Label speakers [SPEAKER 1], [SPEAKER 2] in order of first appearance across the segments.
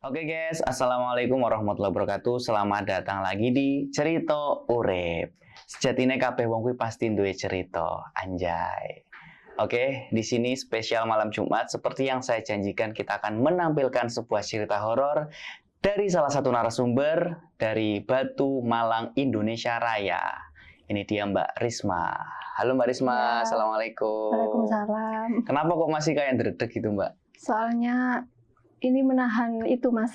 [SPEAKER 1] Oke guys, Assalamualaikum warahmatullahi wabarakatuh. Selamat datang lagi di Cerita Urip. Sejatine kabeh wong kuwi pasti duwe cerita, anjay. Oke, di sini spesial malam Jumat seperti yang saya janjikan kita akan menampilkan sebuah cerita horor dari salah satu narasumber dari Batu Malang Indonesia Raya. Ini dia Mbak Risma. Halo Mbak Risma,
[SPEAKER 2] Ya.
[SPEAKER 1] Assalamualaikum.
[SPEAKER 2] Waalaikumsalam.
[SPEAKER 1] Kenapa kok masih kayak dredeg gitu Mbak?
[SPEAKER 2] Soalnya ini menahan itu Mas,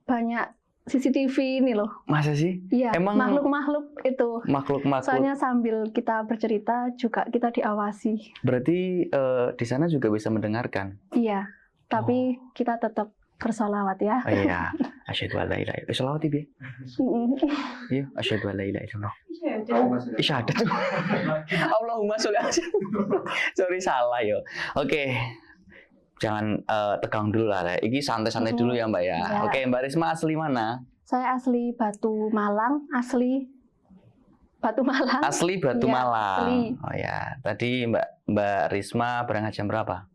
[SPEAKER 2] banyak CCTV ini loh.
[SPEAKER 1] Masa sih?
[SPEAKER 2] Iya,
[SPEAKER 1] Emang
[SPEAKER 2] makhluk-makhluk itu.
[SPEAKER 1] makhluk-makhluk.
[SPEAKER 2] Soalnya sambil kita bercerita juga kita diawasi.
[SPEAKER 1] Berarti di sana juga bisa mendengarkan.
[SPEAKER 2] Iya, tapi kita tetap bersolawat ya.
[SPEAKER 1] Oh iya, asyhadu an la ilaha illallah. Selawat ibu. Iya, asyhadu an la ilaha illallah. Isyahadat tuh. Allahumma sholli ala. Sorry salah yo. Oke. Jangan tegang dulu lah. Iki santai-santai dulu ya Mbak ya.
[SPEAKER 2] Ya.
[SPEAKER 1] Oke, Mbak Risma asli mana?
[SPEAKER 2] Saya asli Batu Malang, asli Batu Malang.
[SPEAKER 1] Asli Batu
[SPEAKER 2] Iya,
[SPEAKER 1] Malang.
[SPEAKER 2] asli.
[SPEAKER 1] Oh ya, tadi Mbak Risma berangkat jam berapa?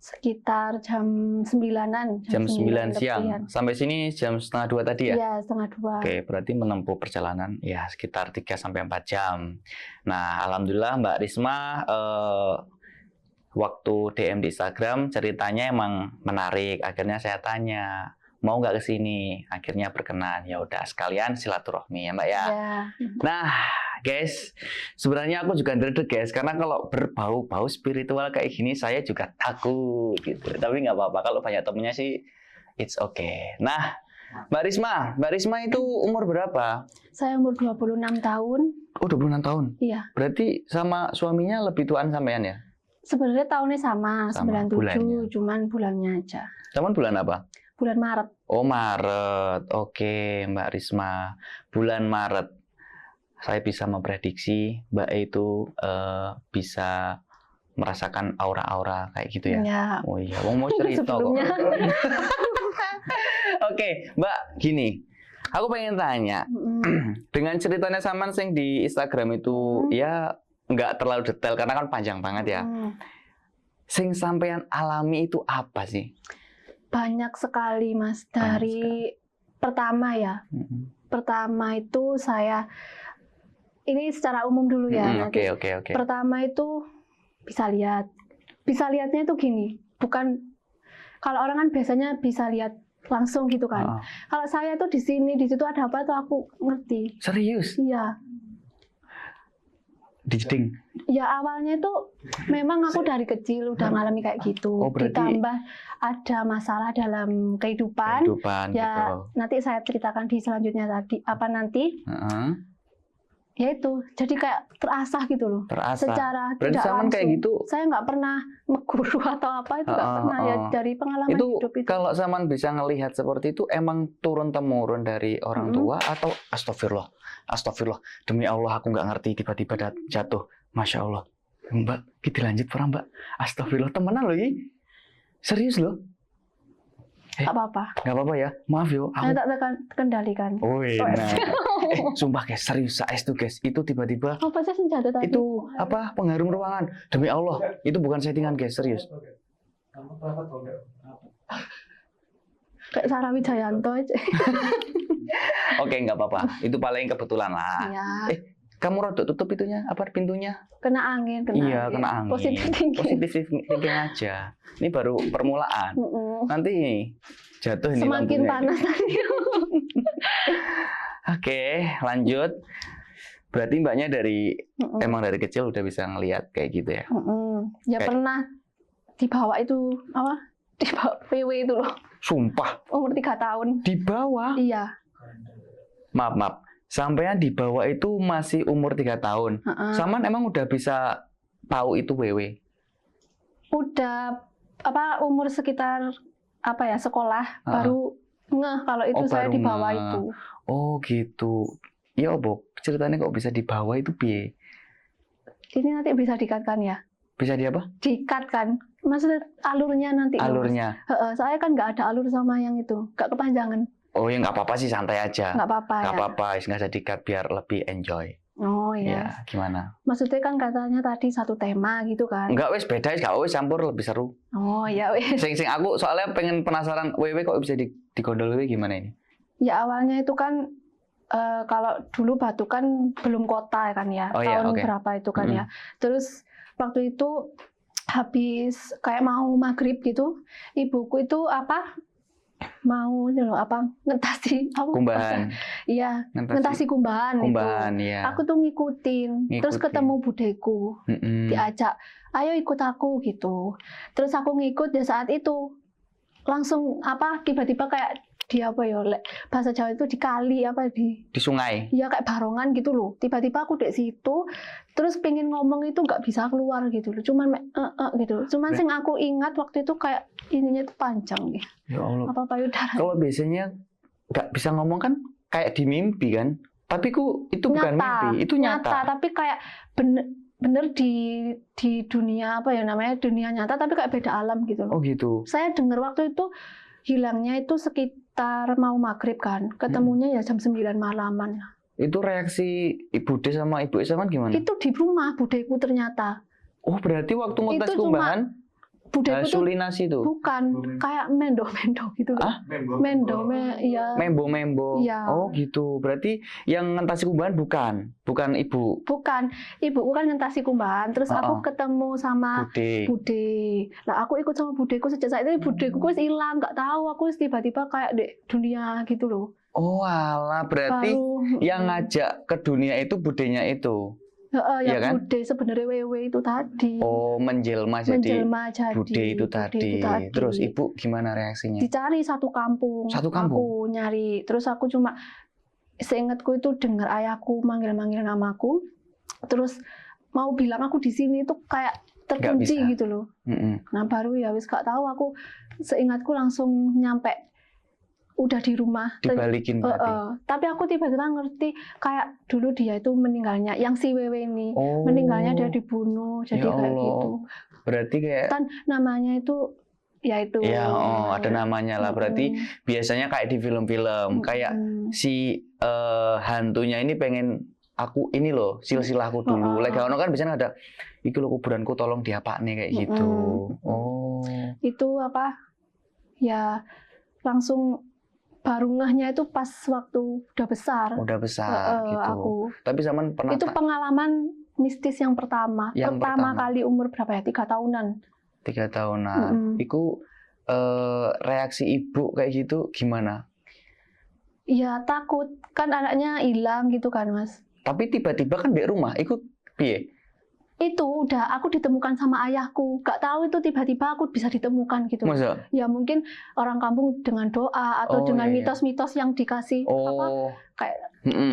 [SPEAKER 2] Sekitar jam 9-an.
[SPEAKER 1] Jam 9 siang.
[SPEAKER 2] lebihan.
[SPEAKER 1] Sampai sini jam setengah 2 tadi ya?
[SPEAKER 2] Iya, setengah 2.
[SPEAKER 1] Oke, berarti menempuh perjalanan ya sekitar 3-4 jam. Nah, alhamdulillah Mbak Risma waktu DM di Instagram ceritanya emang menarik. Akhirnya saya tanya, mau nggak ke sini? Akhirnya berkenan. Ya udah sekalian silaturahmi ya Mbak ya.
[SPEAKER 2] Ya.
[SPEAKER 1] Nah, guys, sebenarnya aku juga dredeg guys, karena kalau berbau-bau spiritual kayak gini saya juga takut gitu. Tapi nggak apa-apa, kalau banyak temennya sih it's okay. Nah, Mbak Risma itu umur berapa?
[SPEAKER 2] Saya umur 26 tahun.
[SPEAKER 1] Oh, 26 tahun.
[SPEAKER 2] Iya.
[SPEAKER 1] Berarti sama suaminya lebih tuaan sampean ya?
[SPEAKER 2] Sebenarnya tahunnya sama,
[SPEAKER 1] Sama,
[SPEAKER 2] 97,
[SPEAKER 1] bulannya.
[SPEAKER 2] cuman bulannya aja.
[SPEAKER 1] Cuman bulan apa?
[SPEAKER 2] Bulan Maret.
[SPEAKER 1] Oh, Maret. Oke, Mbak Risma. Bulan Maret. Saya bisa memprediksi Mbak itu bisa merasakan aura-aura kayak gitu ya?
[SPEAKER 2] Ya.
[SPEAKER 1] Oh iya, wong mau cerita kok.
[SPEAKER 2] Sebelumnya.
[SPEAKER 1] Oke, Mbak, gini. Aku pengen tanya, dengan ceritanya Saman sing di Instagram itu ya nggak terlalu detail karena kan panjang banget ya. Sing sampean alami itu apa sih?
[SPEAKER 2] Banyak sekali Mas. Dari pertama ya. Pertama itu saya, ini secara umum dulu ya. nanti.
[SPEAKER 1] Oke.
[SPEAKER 2] Pertama itu bisa lihat. Bisa lihatnya itu gini. Bukan, kalau orang kan biasanya bisa lihat langsung gitu kan. Kalau saya tuh di sini, di situ ada apa tuh aku ngerti.
[SPEAKER 1] Serius?
[SPEAKER 2] Iya.
[SPEAKER 1] Dijing.
[SPEAKER 2] Ya awalnya itu memang aku dari kecil udah ngalami kayak gitu.
[SPEAKER 1] Oh, berarti
[SPEAKER 2] Ditambah ada masalah dalam kehidupan. Ya
[SPEAKER 1] gitu.
[SPEAKER 2] nanti saya ceritakan di selanjutnya tadi. Nanti? Ya itu. Jadi kayak terasah gitu loh.
[SPEAKER 1] Terasa.
[SPEAKER 2] Secara
[SPEAKER 1] Berarti
[SPEAKER 2] tidak
[SPEAKER 1] Saman
[SPEAKER 2] langsung.
[SPEAKER 1] kayak gitu.
[SPEAKER 2] Saya nggak pernah meguru atau apa itu nggak pernah ya dari pengalaman
[SPEAKER 1] Itu
[SPEAKER 2] hidup itu.
[SPEAKER 1] kalau Saman bisa ngelihat seperti itu emang turun temurun dari orang tua atau astagfirullah demi Allah aku nggak ngerti tiba-tiba jatuh. Masya Allah Mbak kita lanjut perang Mbak, astagfirullah temenan loh ini serius loh.
[SPEAKER 2] Nggak apa-apa.
[SPEAKER 1] Nggak apa-apa ya, maaf yo
[SPEAKER 2] Saya
[SPEAKER 1] aku.
[SPEAKER 2] tak kendalikan.
[SPEAKER 1] Oh enak. Sumpah guys, serius saya itu guys, itu tiba-tiba
[SPEAKER 2] Apa sih senjata tadi?
[SPEAKER 1] itu apa pengharum ruangan demi Allah itu bukan settingan guys, serius.
[SPEAKER 2] Kayak Sarah Wijayanto aja.
[SPEAKER 1] Oke, nggak apa-apa. Itu paling kebetulan lah.
[SPEAKER 2] Iya.
[SPEAKER 1] Kamu rodok tutup itunya, apa pintunya?
[SPEAKER 2] Kena angin.
[SPEAKER 1] Iya, kena angin.
[SPEAKER 2] Positif thinking.
[SPEAKER 1] Positif thinking aja. Ini baru permulaan. Nanti jatuh ini
[SPEAKER 2] Semakin
[SPEAKER 1] lampunya.
[SPEAKER 2] panas tadi.
[SPEAKER 1] Oke, lanjut. Berarti Mbaknya emang dari kecil udah bisa ngelihat kayak gitu ya?
[SPEAKER 2] Ya
[SPEAKER 1] Kayak-
[SPEAKER 2] pernah dibawa itu apa? Dibawa PW itu loh.
[SPEAKER 1] Sumpah,
[SPEAKER 2] Umur 3 tahun.
[SPEAKER 1] di bawah.
[SPEAKER 2] Iya.
[SPEAKER 1] Maaf. Sampean di bawah itu masih umur 3 tahun. Saman emang udah bisa tahu itu WW?
[SPEAKER 2] Udah umur sekitar sekolah baru ngeh kalau itu saya
[SPEAKER 1] baru
[SPEAKER 2] di bawah
[SPEAKER 1] ngeh.
[SPEAKER 2] itu.
[SPEAKER 1] Oh gitu. Ya Bob, ceritanya kok bisa di bawah itu piye?
[SPEAKER 2] Ini nanti bisa dikatkan ya?
[SPEAKER 1] Bisa di apa?
[SPEAKER 2] Dikat kan? Maksudnya alurnya nanti. loh, Mas.
[SPEAKER 1] Alurnya.
[SPEAKER 2] Saya kan nggak ada alur sama yang itu, nggak kepanjangan.
[SPEAKER 1] Oh ya nggak apa-apa sih, santai aja.
[SPEAKER 2] Nggak apa-apa
[SPEAKER 1] Nggak
[SPEAKER 2] ya.
[SPEAKER 1] apa-apa, nggak usah di-cut biar lebih enjoy.
[SPEAKER 2] Oh Oh
[SPEAKER 1] Ya,
[SPEAKER 2] ya.
[SPEAKER 1] gimana?
[SPEAKER 2] Maksudnya kan katanya tadi satu tema gitu kan.
[SPEAKER 1] Enggak wes beda, gak wes campur lebih seru.
[SPEAKER 2] Oh ya wes.
[SPEAKER 1] Sing aku soalnya pengen penasaran WW kok bisa digondol WW gimana ini?
[SPEAKER 2] Ya awalnya itu kan kalau dulu Batu kan belum kota kan ya.
[SPEAKER 1] Oh, iya,
[SPEAKER 2] Tahun
[SPEAKER 1] oke.
[SPEAKER 2] berapa itu kan ya. Terus waktu itu habis kayak mau maghrib gitu, ibuku itu mau ngentasi
[SPEAKER 1] Kumbahan.
[SPEAKER 2] iya, ngentasi kumbahan
[SPEAKER 1] ya.
[SPEAKER 2] aku tuh ngikutin. Terus ketemu budeku, diajak ayo ikut aku gitu, terus aku ngikut. Ya saat itu langsung tiba-tiba kayak bahasa Jawa itu di kali
[SPEAKER 1] di sungai
[SPEAKER 2] ya, kayak barongan gitu loh. Tiba-tiba aku di situ, terus pengen ngomong itu nggak bisa keluar gitu loh, cuman gitu. Cuman sing aku ingat waktu itu kayak ininya itu panjang ya.
[SPEAKER 1] Ya Allah.
[SPEAKER 2] Apa payudara?
[SPEAKER 1] Kalau biasanya nggak bisa ngomong kan kayak di mimpi kan, tapi itu bukan mimpi, itu nyata.
[SPEAKER 2] Tapi kayak bener di dunia dunia nyata, tapi kayak beda alam gitu loh.
[SPEAKER 1] Oh gitu.
[SPEAKER 2] Saya dengar waktu itu hilangnya itu sekitar mau maghrib kan, ketemunya ya jam 9 malaman.
[SPEAKER 1] Itu reaksi Ibu De sama Ibu Esa kan gimana?
[SPEAKER 2] Itu di rumah budeku ternyata.
[SPEAKER 1] Oh berarti waktu ngetes kumbahan halusinasi itu?
[SPEAKER 2] Bukan, kayak mendo-mendo gitu loh. Iya.
[SPEAKER 1] Membo.
[SPEAKER 2] Iya.
[SPEAKER 1] Oh gitu. Berarti yang ngentasi kumbahan bukan ibu.
[SPEAKER 2] Bukan, ibuku kan ngentasi kumbahan. Terus aku ketemu sama Bude. Lah aku ikut sama budeku. Sejak saat itu budeku wis hilang, nggak tahu. Aku tiba-tiba kayak di dunia gitu loh.
[SPEAKER 1] Oh alah, berarti yang ngajak ke dunia itu budenya itu.
[SPEAKER 2] Ya kan? Bude sebenarnya Wewe itu tadi.
[SPEAKER 1] Oh, menjelma jadi Bude itu tadi. Terus ibu gimana reaksinya?
[SPEAKER 2] Dicari satu kampung. Aku nyari. Terus aku cuma seingatku itu dengar ayahku manggil-manggil namaku. Terus mau bilang aku di sini itu kayak terkunci gitu loh. Nah baru ya wis gak tahu, aku seingatku langsung nyampe udah di rumah.
[SPEAKER 1] Dibalikin berarti.
[SPEAKER 2] Tapi aku tiba-tiba ngerti kayak dulu dia itu meninggalnya, yang si Wewe ini meninggalnya dia dibunuh, jadi
[SPEAKER 1] ya
[SPEAKER 2] kayak
[SPEAKER 1] Allah.
[SPEAKER 2] gitu.
[SPEAKER 1] Berarti kayak
[SPEAKER 2] kan namanya itu ya itu.
[SPEAKER 1] Ya, ada namanya lah. Berarti biasanya kayak di film-film kayak si hantunya ini pengen aku ini loh silsilahku dulu. Lek ono kan biasanya ada iki lho kuburanku tolong diapakne kayak gitu. Oh.
[SPEAKER 2] Itu ya langsung baru ngehnya itu pas waktu udah besar.
[SPEAKER 1] Udah besar gitu.
[SPEAKER 2] Aku.
[SPEAKER 1] Tapi zaman pernah
[SPEAKER 2] itu pengalaman mistis yang pertama. Pertama kali umur berapa ya? 3 tahunan.
[SPEAKER 1] 3 tahunan. Iku reaksi ibu kayak gitu gimana?
[SPEAKER 2] Iya takut, kan anaknya hilang gitu kan Mas.
[SPEAKER 1] Tapi tiba-tiba kan di rumah, ikut piye?
[SPEAKER 2] Itu udah aku ditemukan sama ayahku, gak tahu itu tiba-tiba aku bisa ditemukan gitu.
[SPEAKER 1] Masa?
[SPEAKER 2] Ya mungkin orang kampung dengan doa atau dengan mitos-mitos yang dikasih kayak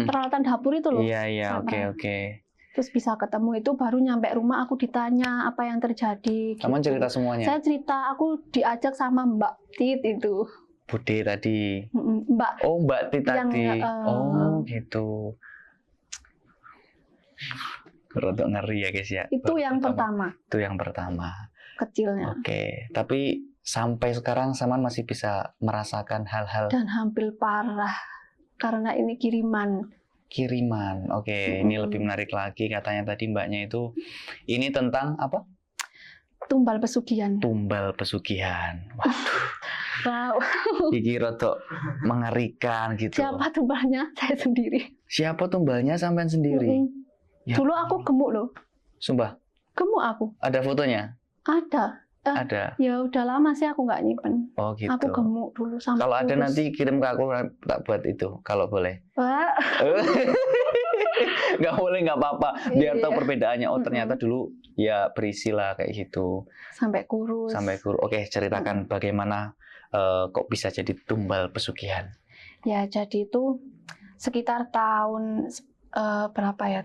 [SPEAKER 2] peralatan dapur itu loh.
[SPEAKER 1] Iya, oke.
[SPEAKER 2] Terus bisa ketemu, itu baru nyampe rumah aku ditanya apa yang terjadi.
[SPEAKER 1] Kamu cerita semuanya?
[SPEAKER 2] Saya cerita, aku diajak sama Mbak Tit itu.
[SPEAKER 1] Bude tadi.
[SPEAKER 2] Mbak.
[SPEAKER 1] Oh, Mbak Tit tadi. Oh, gitu. Rodok ngeri ya guys ya.
[SPEAKER 2] Itu yang pertama.
[SPEAKER 1] Itu yang pertama.
[SPEAKER 2] Kecilnya.
[SPEAKER 1] Oke, tapi sampai sekarang Saman masih bisa merasakan hal-hal.
[SPEAKER 2] Dan hampir parah karena ini kiriman.
[SPEAKER 1] Oke, ini lebih menarik lagi, katanya tadi mbaknya itu ini tentang apa?
[SPEAKER 2] Tumbal pesugihan.
[SPEAKER 1] Waduh.
[SPEAKER 2] Wow.
[SPEAKER 1] Iki rodok mengerikan gitu.
[SPEAKER 2] Siapa tumbalnya? Saya sendiri.
[SPEAKER 1] Siapa tumbalnya sampean sendiri?
[SPEAKER 2] Ya. Dulu aku gemuk loh.
[SPEAKER 1] Sumpah?
[SPEAKER 2] Gemuk aku.
[SPEAKER 1] Ada fotonya?
[SPEAKER 2] Ada.
[SPEAKER 1] Ada.
[SPEAKER 2] Ya udah lama sih aku nggak nyimpen.
[SPEAKER 1] Oh gitu.
[SPEAKER 2] Aku gemuk dulu sampai.
[SPEAKER 1] Kalau ada nanti kirim ke aku, tak buat itu kalau boleh.
[SPEAKER 2] Wah.
[SPEAKER 1] Nggak boleh, nggak apa-apa. Biar tahu perbedaannya. Oh ternyata dulu ya berisi lah kayak gitu.
[SPEAKER 2] Sampai kurus.
[SPEAKER 1] Oke, ceritakan bagaimana kok bisa jadi tumbal pesugihan.
[SPEAKER 2] Ya jadi itu sekitar tahun berapa ya,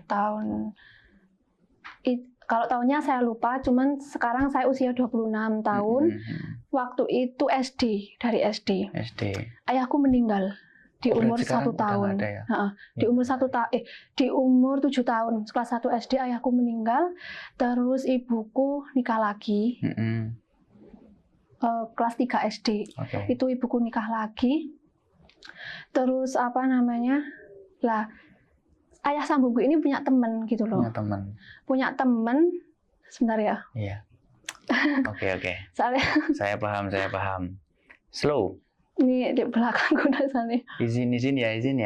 [SPEAKER 2] kalau tahunnya saya lupa, cuman sekarang saya usia 26 tahun. Waktu itu dari SD. Ayahku meninggal di umur 1 tahun.
[SPEAKER 1] Ya?
[SPEAKER 2] Di umur 7 tahun, kelas 1 SD ayahku meninggal. Terus ibuku nikah lagi. Kelas 3 SD. Itu ibuku nikah lagi. Terus ayah sambungku ini punya temen gitu loh. Punya temen, sebentar ya.
[SPEAKER 1] Iya. Oke.
[SPEAKER 2] Soalnya
[SPEAKER 1] Saya paham. Slow.
[SPEAKER 2] ini di belakangku soalnya.
[SPEAKER 1] Izin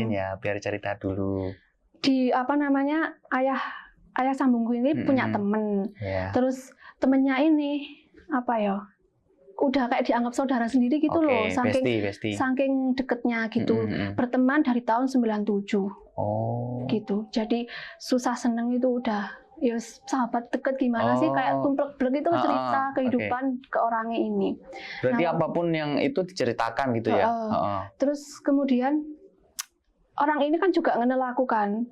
[SPEAKER 1] ya, biar cerita dulu.
[SPEAKER 2] Di apa namanya, ayah sambungku ini punya temen.
[SPEAKER 1] Yeah.
[SPEAKER 2] Terus temennya ini apa ya? Udah kayak dianggap saudara sendiri gitu loh, saking deketnya gitu. Berteman dari tahun 97. Gitu. Jadi susah seneng itu udah ya sahabat deket gimana sih, kayak tumplek-blek itu cerita kehidupan ke orangnya ini.
[SPEAKER 1] Berarti apapun yang itu diceritakan gitu ya.
[SPEAKER 2] Terus kemudian orang ini kan juga ngenal aku kan.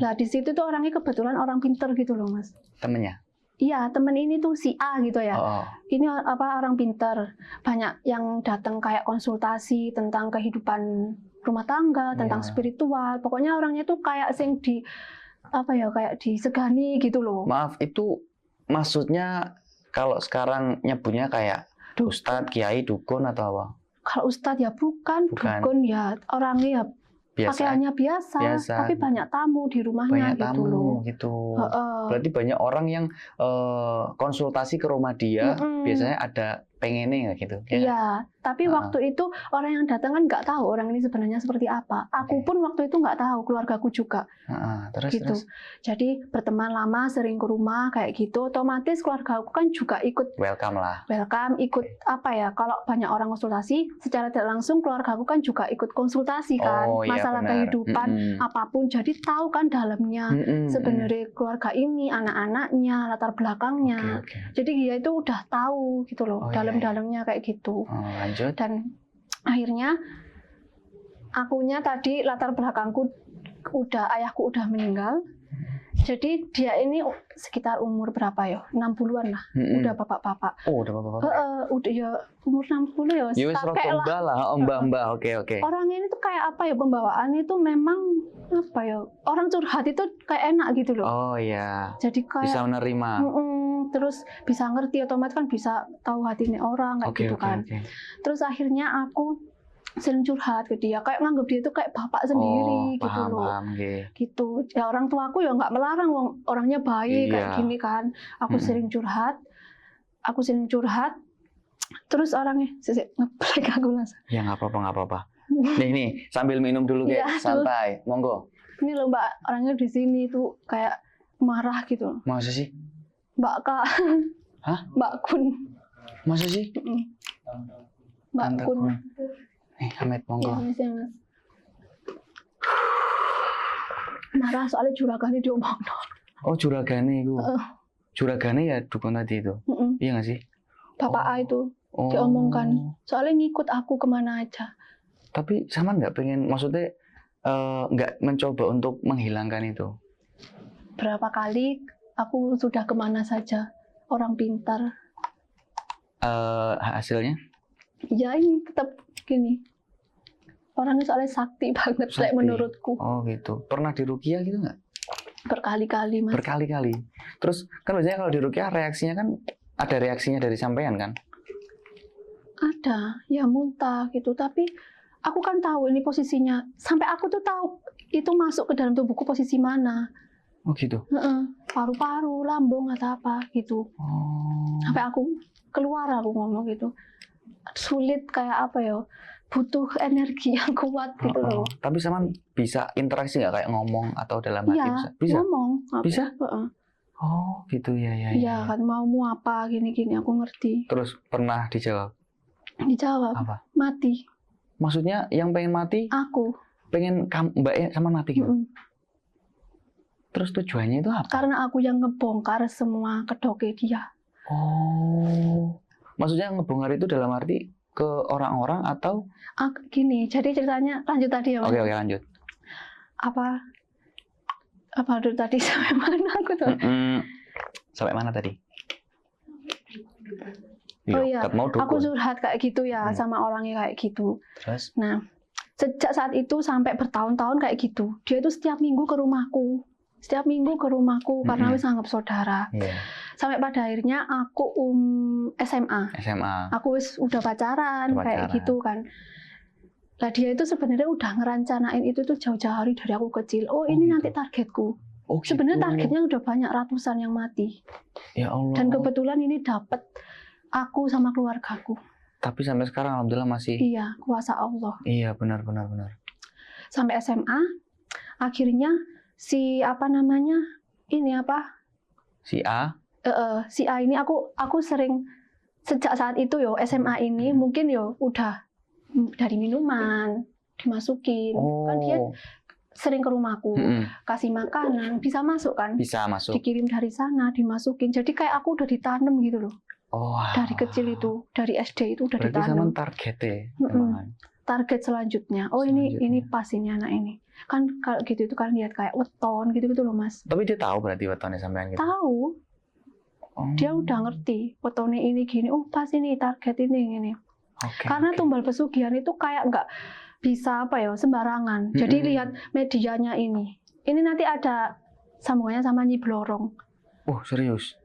[SPEAKER 2] Lah di situ tuh orangnya kebetulan orang pinter gitu loh, Mas.
[SPEAKER 1] Temennya?
[SPEAKER 2] Iya, temen ini tuh si A gitu ya. Ini apa, orang pinter. Banyak yang datang kayak konsultasi tentang kehidupan rumah tangga, tentang spiritual. Pokoknya orangnya tuh kayak sing di apa ya, kayak disegani gitu loh.
[SPEAKER 1] Maaf, itu maksudnya kalau sekarang nyebutnya kayak ustadz, kiai, dukun atau apa?
[SPEAKER 2] Kalau ustadz ya bukan. Dukun ya orangnya ya pakaiannya biasa, tapi banyak tamu di rumahnya
[SPEAKER 1] gitu. Berarti banyak orang yang konsultasi ke rumah dia, biasanya ada pengennya gitu.
[SPEAKER 2] Iya, tapi waktu itu orang yang datang kan nggak tahu orang ini sebenarnya seperti apa. Aku pun waktu itu nggak tahu, keluargaku juga. Terus. Jadi berteman lama, sering ke rumah kayak gitu. Otomatis keluargaku kan juga ikut
[SPEAKER 1] welcome,
[SPEAKER 2] ikut apa ya? Kalau banyak orang konsultasi, secara tidak langsung keluargaku kan juga ikut konsultasi kan, masalah kehidupan apapun. Jadi tahu kan dalamnya sebenarnya keluarga ini, anak-anaknya, latar belakangnya. Jadi dia itu udah tahu gitu loh, dalamnya kayak gitu.
[SPEAKER 1] Lanjut.
[SPEAKER 2] Dan akhirnya akunya tadi latar belakangku ayahku udah meninggal. Jadi dia ini sekitar umur berapa ya? 60-an lah. Udah bapak-bapak.
[SPEAKER 1] Udah bapak-bapak.
[SPEAKER 2] Udah ya umur 60 ya.
[SPEAKER 1] Kakek lah. Mbah. Oke.
[SPEAKER 2] Orangnya ini tuh kayak apa ya, pembawaannya itu memang apa ya? Orang curhat itu kayak enak gitu loh.
[SPEAKER 1] Oh iya.
[SPEAKER 2] Jadi kayak
[SPEAKER 1] bisa menerima.
[SPEAKER 2] Terus bisa ngerti, otomatis kan bisa tahu hatinya orang kayak gitu kan. Terus akhirnya aku sering curhat ke dia, kayak nganggap dia itu kayak bapak sendiri gitu loh. Gitu. Ya orang tua aku ya nggak melarang, orangnya baik kayak gini kan. Aku sering curhat. Terus orangnya ngeplek aku langsung.
[SPEAKER 1] Ya nggak apa-apa. Nih sambil minum dulu santai. Monggo.
[SPEAKER 2] Ini loh Mbak, orangnya di sini tuh kayak marah gitu.
[SPEAKER 1] Masa sih?
[SPEAKER 2] Mbak Kak.
[SPEAKER 1] Hah?
[SPEAKER 2] Mbak Kun.
[SPEAKER 1] Masa sih?
[SPEAKER 2] Mbak Kun.
[SPEAKER 1] Amit, monggo.
[SPEAKER 2] Ya, marah soalnya juragane diomongno.
[SPEAKER 1] Oh, juragane itu. Juragane ya dukun tadi itu. Iya nggak sih?
[SPEAKER 2] Bapak A itu diomongkan. Soalnya ngikut aku kemana aja.
[SPEAKER 1] Tapi sama nggak pengen, maksudnya nggak mencoba untuk menghilangkan itu?
[SPEAKER 2] Berapa kali aku sudah kemana saja, orang pintar.
[SPEAKER 1] Hasilnya?
[SPEAKER 2] Ya ini tetap gini. Orangnya soalnya sakti banget, kayak menurutku.
[SPEAKER 1] Oh gitu. Pernah diruqyah gitu nggak?
[SPEAKER 2] Berkali-kali, Mas.
[SPEAKER 1] Berkali-kali. Terus kan biasanya kalau diruqyah reaksinya kan ada reaksinya dari sampean kan?
[SPEAKER 2] Ada, ya muntah gitu. Tapi aku kan tahu ini posisinya. Sampai aku tuh tahu itu masuk ke dalam tubuhku posisi mana.
[SPEAKER 1] Oh gitu?
[SPEAKER 2] Paru-paru, lambung atau apa gitu. Sampai aku keluar aku ngomong gitu. Sulit kayak apa ya? Butuh energi yang kuat gitu loh.
[SPEAKER 1] Tapi sama bisa interaksi nggak kayak ngomong atau dalam hati? Bisa?
[SPEAKER 2] Ngomong.
[SPEAKER 1] Bisa? Oh gitu ya.
[SPEAKER 2] Iya kan, mau apa gini-gini aku ngerti.
[SPEAKER 1] Terus pernah dijawab?
[SPEAKER 2] Dijawab.
[SPEAKER 1] Apa?
[SPEAKER 2] Mati.
[SPEAKER 1] Maksudnya yang pengen mati?
[SPEAKER 2] Aku.
[SPEAKER 1] Pengen mbaknya sama mati gitu? Terus tujuannya itu apa?
[SPEAKER 2] Karena aku yang ngebongkar semua kedoknya dia.
[SPEAKER 1] Oh. Maksudnya ngebongkar itu dalam arti ke orang-orang atau?
[SPEAKER 2] Gini, jadi ceritanya lanjut tadi ya Mas.
[SPEAKER 1] Oke, lanjut.
[SPEAKER 2] Apa dulu tadi sampai mana aku tuh?
[SPEAKER 1] Sampai mana tadi?
[SPEAKER 2] Oh iya, aku curhat kayak gitu ya sama orangnya kayak gitu.
[SPEAKER 1] Terus?
[SPEAKER 2] Nah, sejak saat itu sampai bertahun-tahun kayak gitu. Dia itu setiap minggu ke rumahku. Karena wis anggap saudara. Sampai pada akhirnya aku SMA. Aku wis udah pacaran kayak gitu kan. Lah dia itu sebenarnya udah ngerencanain itu tuh jauh-jauh hari dari aku kecil. Oh ini
[SPEAKER 1] gitu.
[SPEAKER 2] nanti targetku.
[SPEAKER 1] Oh gitu.
[SPEAKER 2] Sebenarnya targetnya udah banyak ratusan yang mati.
[SPEAKER 1] Ya Allah.
[SPEAKER 2] Dan kebetulan ini dapat aku sama keluargaku.
[SPEAKER 1] Tapi sampai sekarang alhamdulillah masih.
[SPEAKER 2] Iya, kuasa Allah.
[SPEAKER 1] Iya benar.
[SPEAKER 2] Sampai SMA, akhirnya si apa namanya ini apa?
[SPEAKER 1] Si A.
[SPEAKER 2] Si A ini aku sering sejak saat itu yo SMA ini mungkin yo udah dari minuman dimasukin. Kan dia sering ke rumahku, kasih makanan, bisa masuk kan?
[SPEAKER 1] Bisa masuk.
[SPEAKER 2] Dikirim dari sana, dimasukin. Jadi kayak aku udah ditanam gitu loh.
[SPEAKER 1] Oh.
[SPEAKER 2] Dari kecil itu, dari SD itu udah
[SPEAKER 1] berarti
[SPEAKER 2] ditanam.
[SPEAKER 1] sama targetnya.
[SPEAKER 2] Target selanjutnya. Oh ini pas ini anak ini. Kan kalau gitu itu kan lihat kayak weton gitu loh Mas.
[SPEAKER 1] Tapi dia tahu berarti wetonnya sampean gitu.
[SPEAKER 2] Tahu. Dia udah ngerti wetonnya ini gini. Oh pas ini target ini. Karena tumbal pesugihan itu kayak nggak bisa apa ya sembarangan. Jadi lihat medianya ini. Ini nanti ada sambungannya sama Nyi Blorong.
[SPEAKER 1] Oh serius?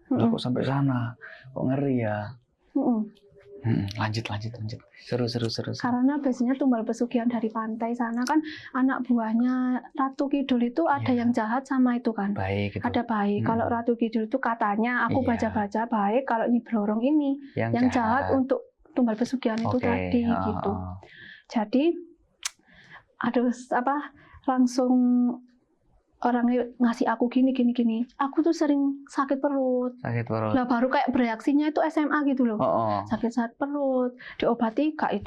[SPEAKER 1] Kok sampai sana? Kok ngeri ya? Lanjut. Seru.
[SPEAKER 2] Karena biasanya tumbal pesugihan dari pantai sana kan anak buahnya Ratu Kidul itu ada yang jahat sama itu kan.
[SPEAKER 1] Baik gitu.
[SPEAKER 2] Ada baik. Kalau Ratu Kidul itu katanya aku baca-baca baik. Kalau Nyi Blorong ini yang jahat untuk tumbal pesugihan itu tadi gitu. Jadi langsung orangnya ngasih aku gini. Aku tuh sering sakit perut. Lah baru kayak bereaksinya itu SMA gitu loh. Sakit perut, diobati gak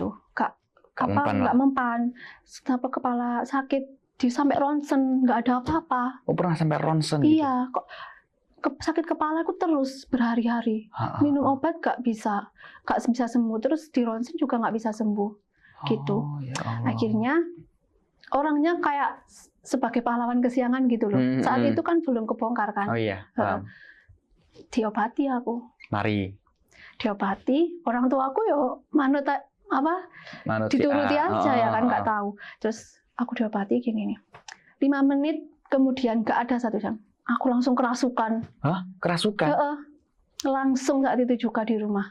[SPEAKER 2] mempan. Sampai kepala sakit, sampai ronsen, nggak ada apa-apa.
[SPEAKER 1] Oh pernah sampai ronsen gitu?
[SPEAKER 2] Iya, kok sakit kepala aku terus berhari-hari. Minum obat gak bisa sembuh. Terus di ronsen juga nggak bisa sembuh. Gitu.
[SPEAKER 1] Ya Allah.
[SPEAKER 2] Akhirnya orangnya kayak sebagai pahlawan kesiangan gitu loh. Saat itu kan belum kebongkar kan.
[SPEAKER 1] Oh iya.
[SPEAKER 2] Diobati aku.
[SPEAKER 1] Mari.
[SPEAKER 2] Diobati, orang tua aku yo manut dituruti aja ya kan nggak tahu. Terus aku diobati gini nih. 5 menit kemudian nggak ada 1 jam. Aku langsung kerasukan.
[SPEAKER 1] Hah? Kerasukan?
[SPEAKER 2] Langsung saat itu juga di rumah.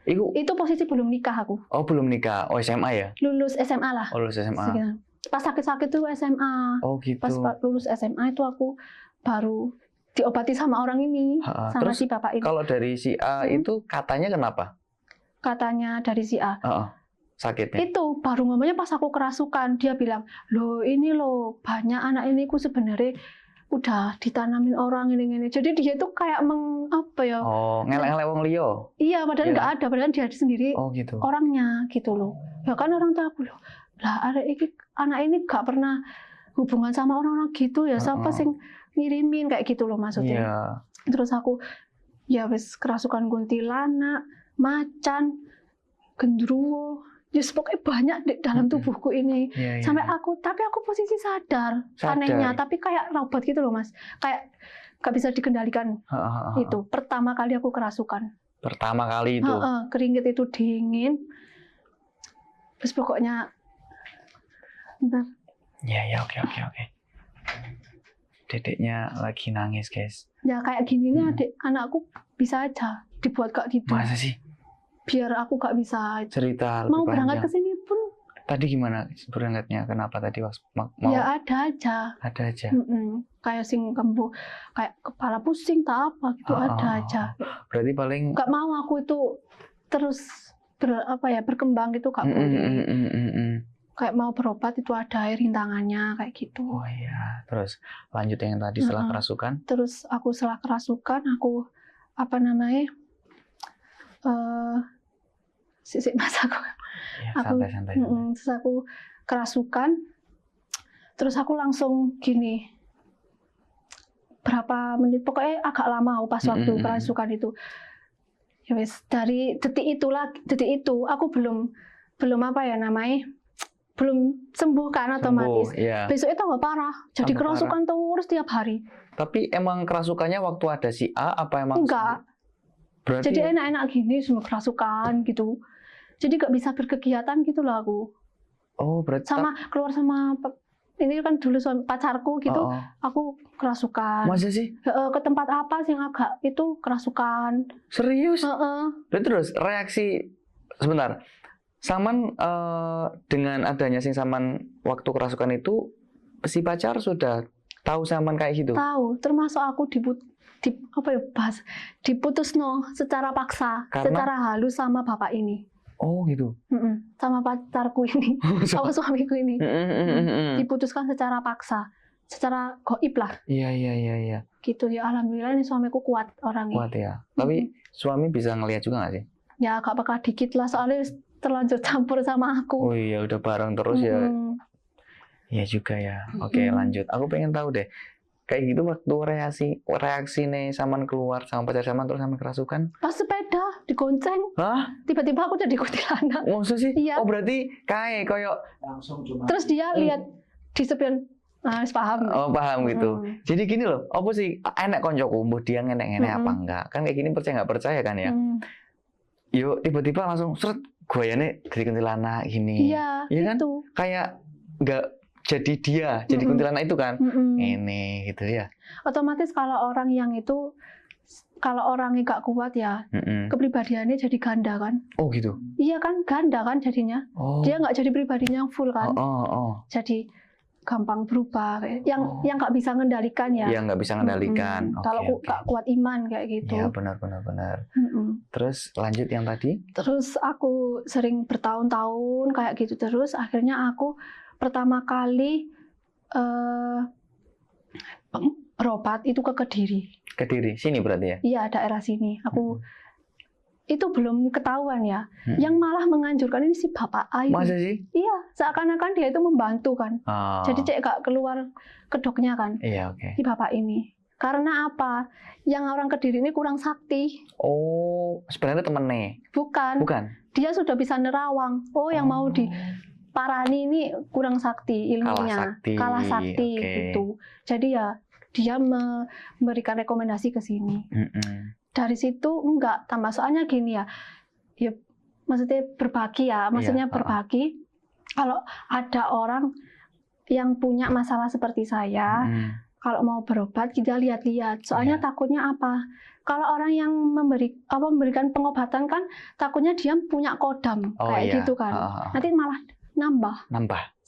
[SPEAKER 2] Itu posisi belum nikah aku.
[SPEAKER 1] Oh belum nikah. Oh SMA ya?
[SPEAKER 2] Lulus SMA lah.
[SPEAKER 1] Oh lulus SMA.
[SPEAKER 2] Pas sakit-sakit tuh SMA.
[SPEAKER 1] Oh gitu.
[SPEAKER 2] Pas lulus SMA itu aku baru diobati sama orang ini, sama si bapak ini.
[SPEAKER 1] Kalau dari si A itu katanya kenapa?
[SPEAKER 2] Katanya dari si A.
[SPEAKER 1] Sakitnya.
[SPEAKER 2] Itu baru ngomongnya pas aku kerasukan, dia bilang, "Loh, ini loh, banyak anak ini ku sebenarnya udah ditanamin orang ini." Jadi dia itu kayak
[SPEAKER 1] ngelek-ngelek wong liya.
[SPEAKER 2] Iya, padahal nggak ada, padahal dia sendiri
[SPEAKER 1] gitu.
[SPEAKER 2] orangnya gitu loh. Ya kan orang tua aku loh. Lah anak ini gak pernah hubungan sama orang-orang gitu ya. Siapa sih ngirimin kayak gitu loh maksudnya.
[SPEAKER 1] Yeah.
[SPEAKER 2] Terus aku ya wis kerasukan kuntilanak, macan, gendruwo. Just pokoknya banyak di dalam tubuhku ini. Sampai tapi aku posisi sadar. Anehnya, tapi kayak robot gitu loh Mas. Kayak gak bisa dikendalikan. Itu pertama kali aku kerasukan.
[SPEAKER 1] Pertama kali itu.
[SPEAKER 2] Keringet itu dingin. Terus pokoknya bentar.
[SPEAKER 1] Ya, oke. Dedeknya lagi nangis, guys.
[SPEAKER 2] Ya kayak gini nih anakku bisa aja dibuat kayak gitu.
[SPEAKER 1] Masa sih?
[SPEAKER 2] Biar aku gak bisa
[SPEAKER 1] cerita
[SPEAKER 2] mau berangkat ke sini pun.
[SPEAKER 1] Tadi gimana berangkatnya? Kenapa tadi mau?
[SPEAKER 2] Ya ada aja. Kayak sing kembuh, kayak kepala pusing tak apa gitu ada aja.
[SPEAKER 1] Berarti paling
[SPEAKER 2] gak mau aku itu terus berkembang gitu gak boleh. Kayak mau berobat itu ada air rintangannya kayak gitu.
[SPEAKER 1] Oh iya. Terus lanjut yang tadi setelah kerasukan? Terus
[SPEAKER 2] aku setelah kerasukan aku sisik mas aku.
[SPEAKER 1] Ya, santai.
[SPEAKER 2] Terus aku kerasukan. Terus aku langsung gini. Berapa menit pokoknya agak lama pas waktu kerasukan itu. Ya wis dari detik itu aku belum belum sembuh kan otomatis.
[SPEAKER 1] Iya.
[SPEAKER 2] Besoknya tambah parah. Jadi kerasukan terus tiap hari.
[SPEAKER 1] Tapi emang kerasukannya waktu ada si A apa emang?
[SPEAKER 2] Enggak. Berarti jadi enak-enak gini semua kerasukan gitu. Jadi gak bisa berkegiatan gitu loh aku.
[SPEAKER 1] Oh berarti.
[SPEAKER 2] Sama keluar sama ini kan dulu pacarku gitu. Aku kerasukan.
[SPEAKER 1] Masa sih?
[SPEAKER 2] Ke tempat apa sih yang agak itu kerasukan.
[SPEAKER 1] Serius? Berarti terus reaksi sebentar. Saman dengan adanya sing saman waktu kerasukan itu si pacar sudah tahu saman kayak gitu.
[SPEAKER 2] Tahu, termasuk aku diputusno secara paksa,
[SPEAKER 1] Karena?
[SPEAKER 2] secara halus sama bapak ini.
[SPEAKER 1] Oh gitu.
[SPEAKER 2] Sama pacarku ini, sama suamiku ini. Diputuskan secara paksa, secara goib lah.
[SPEAKER 1] Iya.
[SPEAKER 2] Gitu ya, alhamdulillah ini suamiku kuat orangnya.
[SPEAKER 1] Kuat ya. Tapi suami bisa ngelihat juga nggak sih?
[SPEAKER 2] Ya agak peka dikit lah, soalnya terlanjur campur sama aku.
[SPEAKER 1] Oh iya, udah bareng terus ya. Iya juga ya. Oke, lanjut. Aku pengen tahu deh. Kayak gitu waktu reaksi nih saman keluar sama pacar saman terus sama kerasukan.
[SPEAKER 2] Pas sepeda digonceng.
[SPEAKER 1] Hah?
[SPEAKER 2] Tiba-tiba aku jadi kuntilanak.
[SPEAKER 1] Maksud sih?
[SPEAKER 2] Iya.
[SPEAKER 1] Oh berarti koyo
[SPEAKER 3] Langsung cuma.
[SPEAKER 2] Terus dia lihat di spion. Nah, paham.
[SPEAKER 1] Oh paham gitu. Jadi gini loh, apa sih enek koncoku, mbah dia ngenek-ngenek apa enggak? Kan kayak gini percaya nggak percaya kan ya? Yuk tiba-tiba langsung seret goyane dari kuntilanak gini.
[SPEAKER 2] Iya,
[SPEAKER 1] kan?
[SPEAKER 2] itu.
[SPEAKER 1] Kayak nggak jadi dia, jadi kuntilanak itu kan? Ini gitu ya.
[SPEAKER 2] Otomatis kalau orang yang itu, kalau orangnya nggak kuat ya, kepribadiannya jadi ganda kan?
[SPEAKER 1] Oh gitu.
[SPEAKER 2] Iya kan, ganda kan jadinya.
[SPEAKER 1] Oh.
[SPEAKER 2] Dia nggak jadi pribadinya yang full kan? Jadi gampang berubah, yang nggak bisa mengendalikan ya.
[SPEAKER 1] Yang nggak bisa mengendalikan.
[SPEAKER 2] Kalau nggak kuat iman kayak gitu.
[SPEAKER 1] Ya benar. Terus lanjut yang tadi.
[SPEAKER 2] Terus aku sering bertahun-tahun kayak gitu terus. Akhirnya aku pertama kali berobat itu ke Kediri.
[SPEAKER 1] Kediri, sini berarti ya?
[SPEAKER 2] Iya, daerah sini. Aku itu belum ketahuan ya. Yang malah menganjurkan ini si Bapak A ini.
[SPEAKER 1] Masa sih?
[SPEAKER 2] Iya, seakan-akan dia itu membantu kan.
[SPEAKER 1] Oh.
[SPEAKER 2] Jadi cek gak keluar kedoknya kan.
[SPEAKER 1] Iya, oke.
[SPEAKER 2] Si Bapak ini. Karena apa? Yang orang Kediri ini kurang sakti.
[SPEAKER 1] Oh, sebenarnya temennya?
[SPEAKER 2] Bukan. Dia sudah bisa nerawang. Oh, yang mau diparani ini kurang sakti ilmunya. Kalah sakti gitu. Jadi ya dia memberikan rekomendasi ke sini. Dari situ enggak tambah, soalnya gini ya maksudnya berbagi ya, maksudnya berbagi. Kalau ada orang yang punya masalah seperti saya, kalau mau berobat kita lihat-lihat. Soalnya takutnya apa? Kalau orang yang memberikan pengobatan kan takutnya dia punya kodam gitu kan. Nanti malah nambah.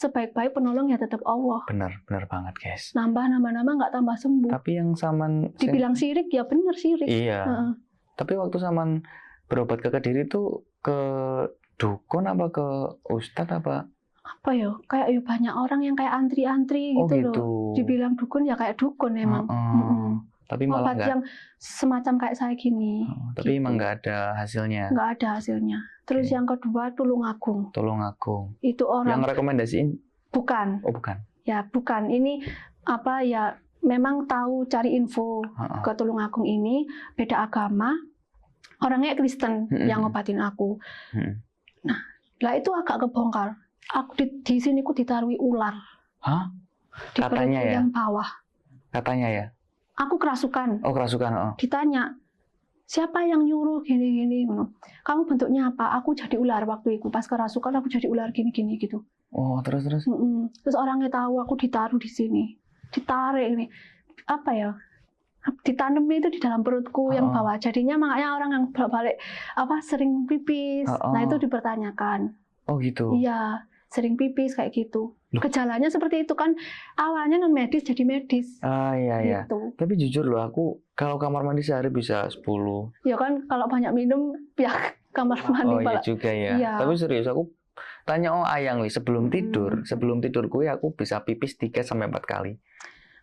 [SPEAKER 2] Sebaik-baik penolong ya tetap Allah.
[SPEAKER 1] Bener banget guys.
[SPEAKER 2] Nambah nggak tambah sembuh.
[SPEAKER 1] Tapi yang saman
[SPEAKER 2] dibilang sirik ya bener sirik.
[SPEAKER 1] Iya. Tapi waktu saman berobat ke Kediri tuh ke dukun apa ke ustadz apa?
[SPEAKER 2] Apa ya? Kayak banyak orang yang kayak antri-antri gitu, loh. Dibilang dukun ya kayak dukun emang.
[SPEAKER 1] Tapi malah
[SPEAKER 2] obat yang semacam kayak saya gini.
[SPEAKER 1] Tapi emang nggak ada hasilnya.
[SPEAKER 2] Nggak ada hasilnya. Terus yang kedua Tulungagung. Itu orang.
[SPEAKER 1] Yang rekomendasiin?
[SPEAKER 2] Bukan.
[SPEAKER 1] Oh bukan.
[SPEAKER 2] Ya bukan. Ini apa ya? Memang tahu cari info ke Tulungagung ini beda agama. Orangnya Kristen yang ngobatin aku. Nah, lah itu agak kebongkar. Aku di sini ku ditaruhi ular.
[SPEAKER 1] Hah?
[SPEAKER 2] Di
[SPEAKER 1] Katanya ya.
[SPEAKER 2] Yang bawah.
[SPEAKER 1] Katanya ya.
[SPEAKER 2] Aku kerasukan.
[SPEAKER 1] Oh kerasukan.
[SPEAKER 2] Ditanya, siapa yang nyuruh gini-gini? Kamu bentuknya apa? Aku jadi ular waktu itu. Pas kerasukan aku jadi ular gini-gini gitu.
[SPEAKER 1] Oh terus?
[SPEAKER 2] Terus orangnya tahu aku ditaruh di sini. Ditarik ini. Apa ya? Ditanam itu di dalam perutku yang bawah. Jadinya makanya orang yang balik sering pipis. Nah itu dipertanyakan.
[SPEAKER 1] Oh gitu?
[SPEAKER 2] Iya. Sering pipis kayak gitu. Gejalanya seperti itu kan, awalnya non medis jadi medis.
[SPEAKER 1] Iya.
[SPEAKER 2] Gitu.
[SPEAKER 1] Tapi jujur loh, aku kalau kamar mandi sehari bisa 10.
[SPEAKER 2] Ya kan kalau banyak minum ya kamar mandi.
[SPEAKER 1] Oh iya juga ya.
[SPEAKER 2] Iya.
[SPEAKER 1] Tapi serius aku tanya ayang sebelum tidurku ya aku bisa pipis 3-4 kali.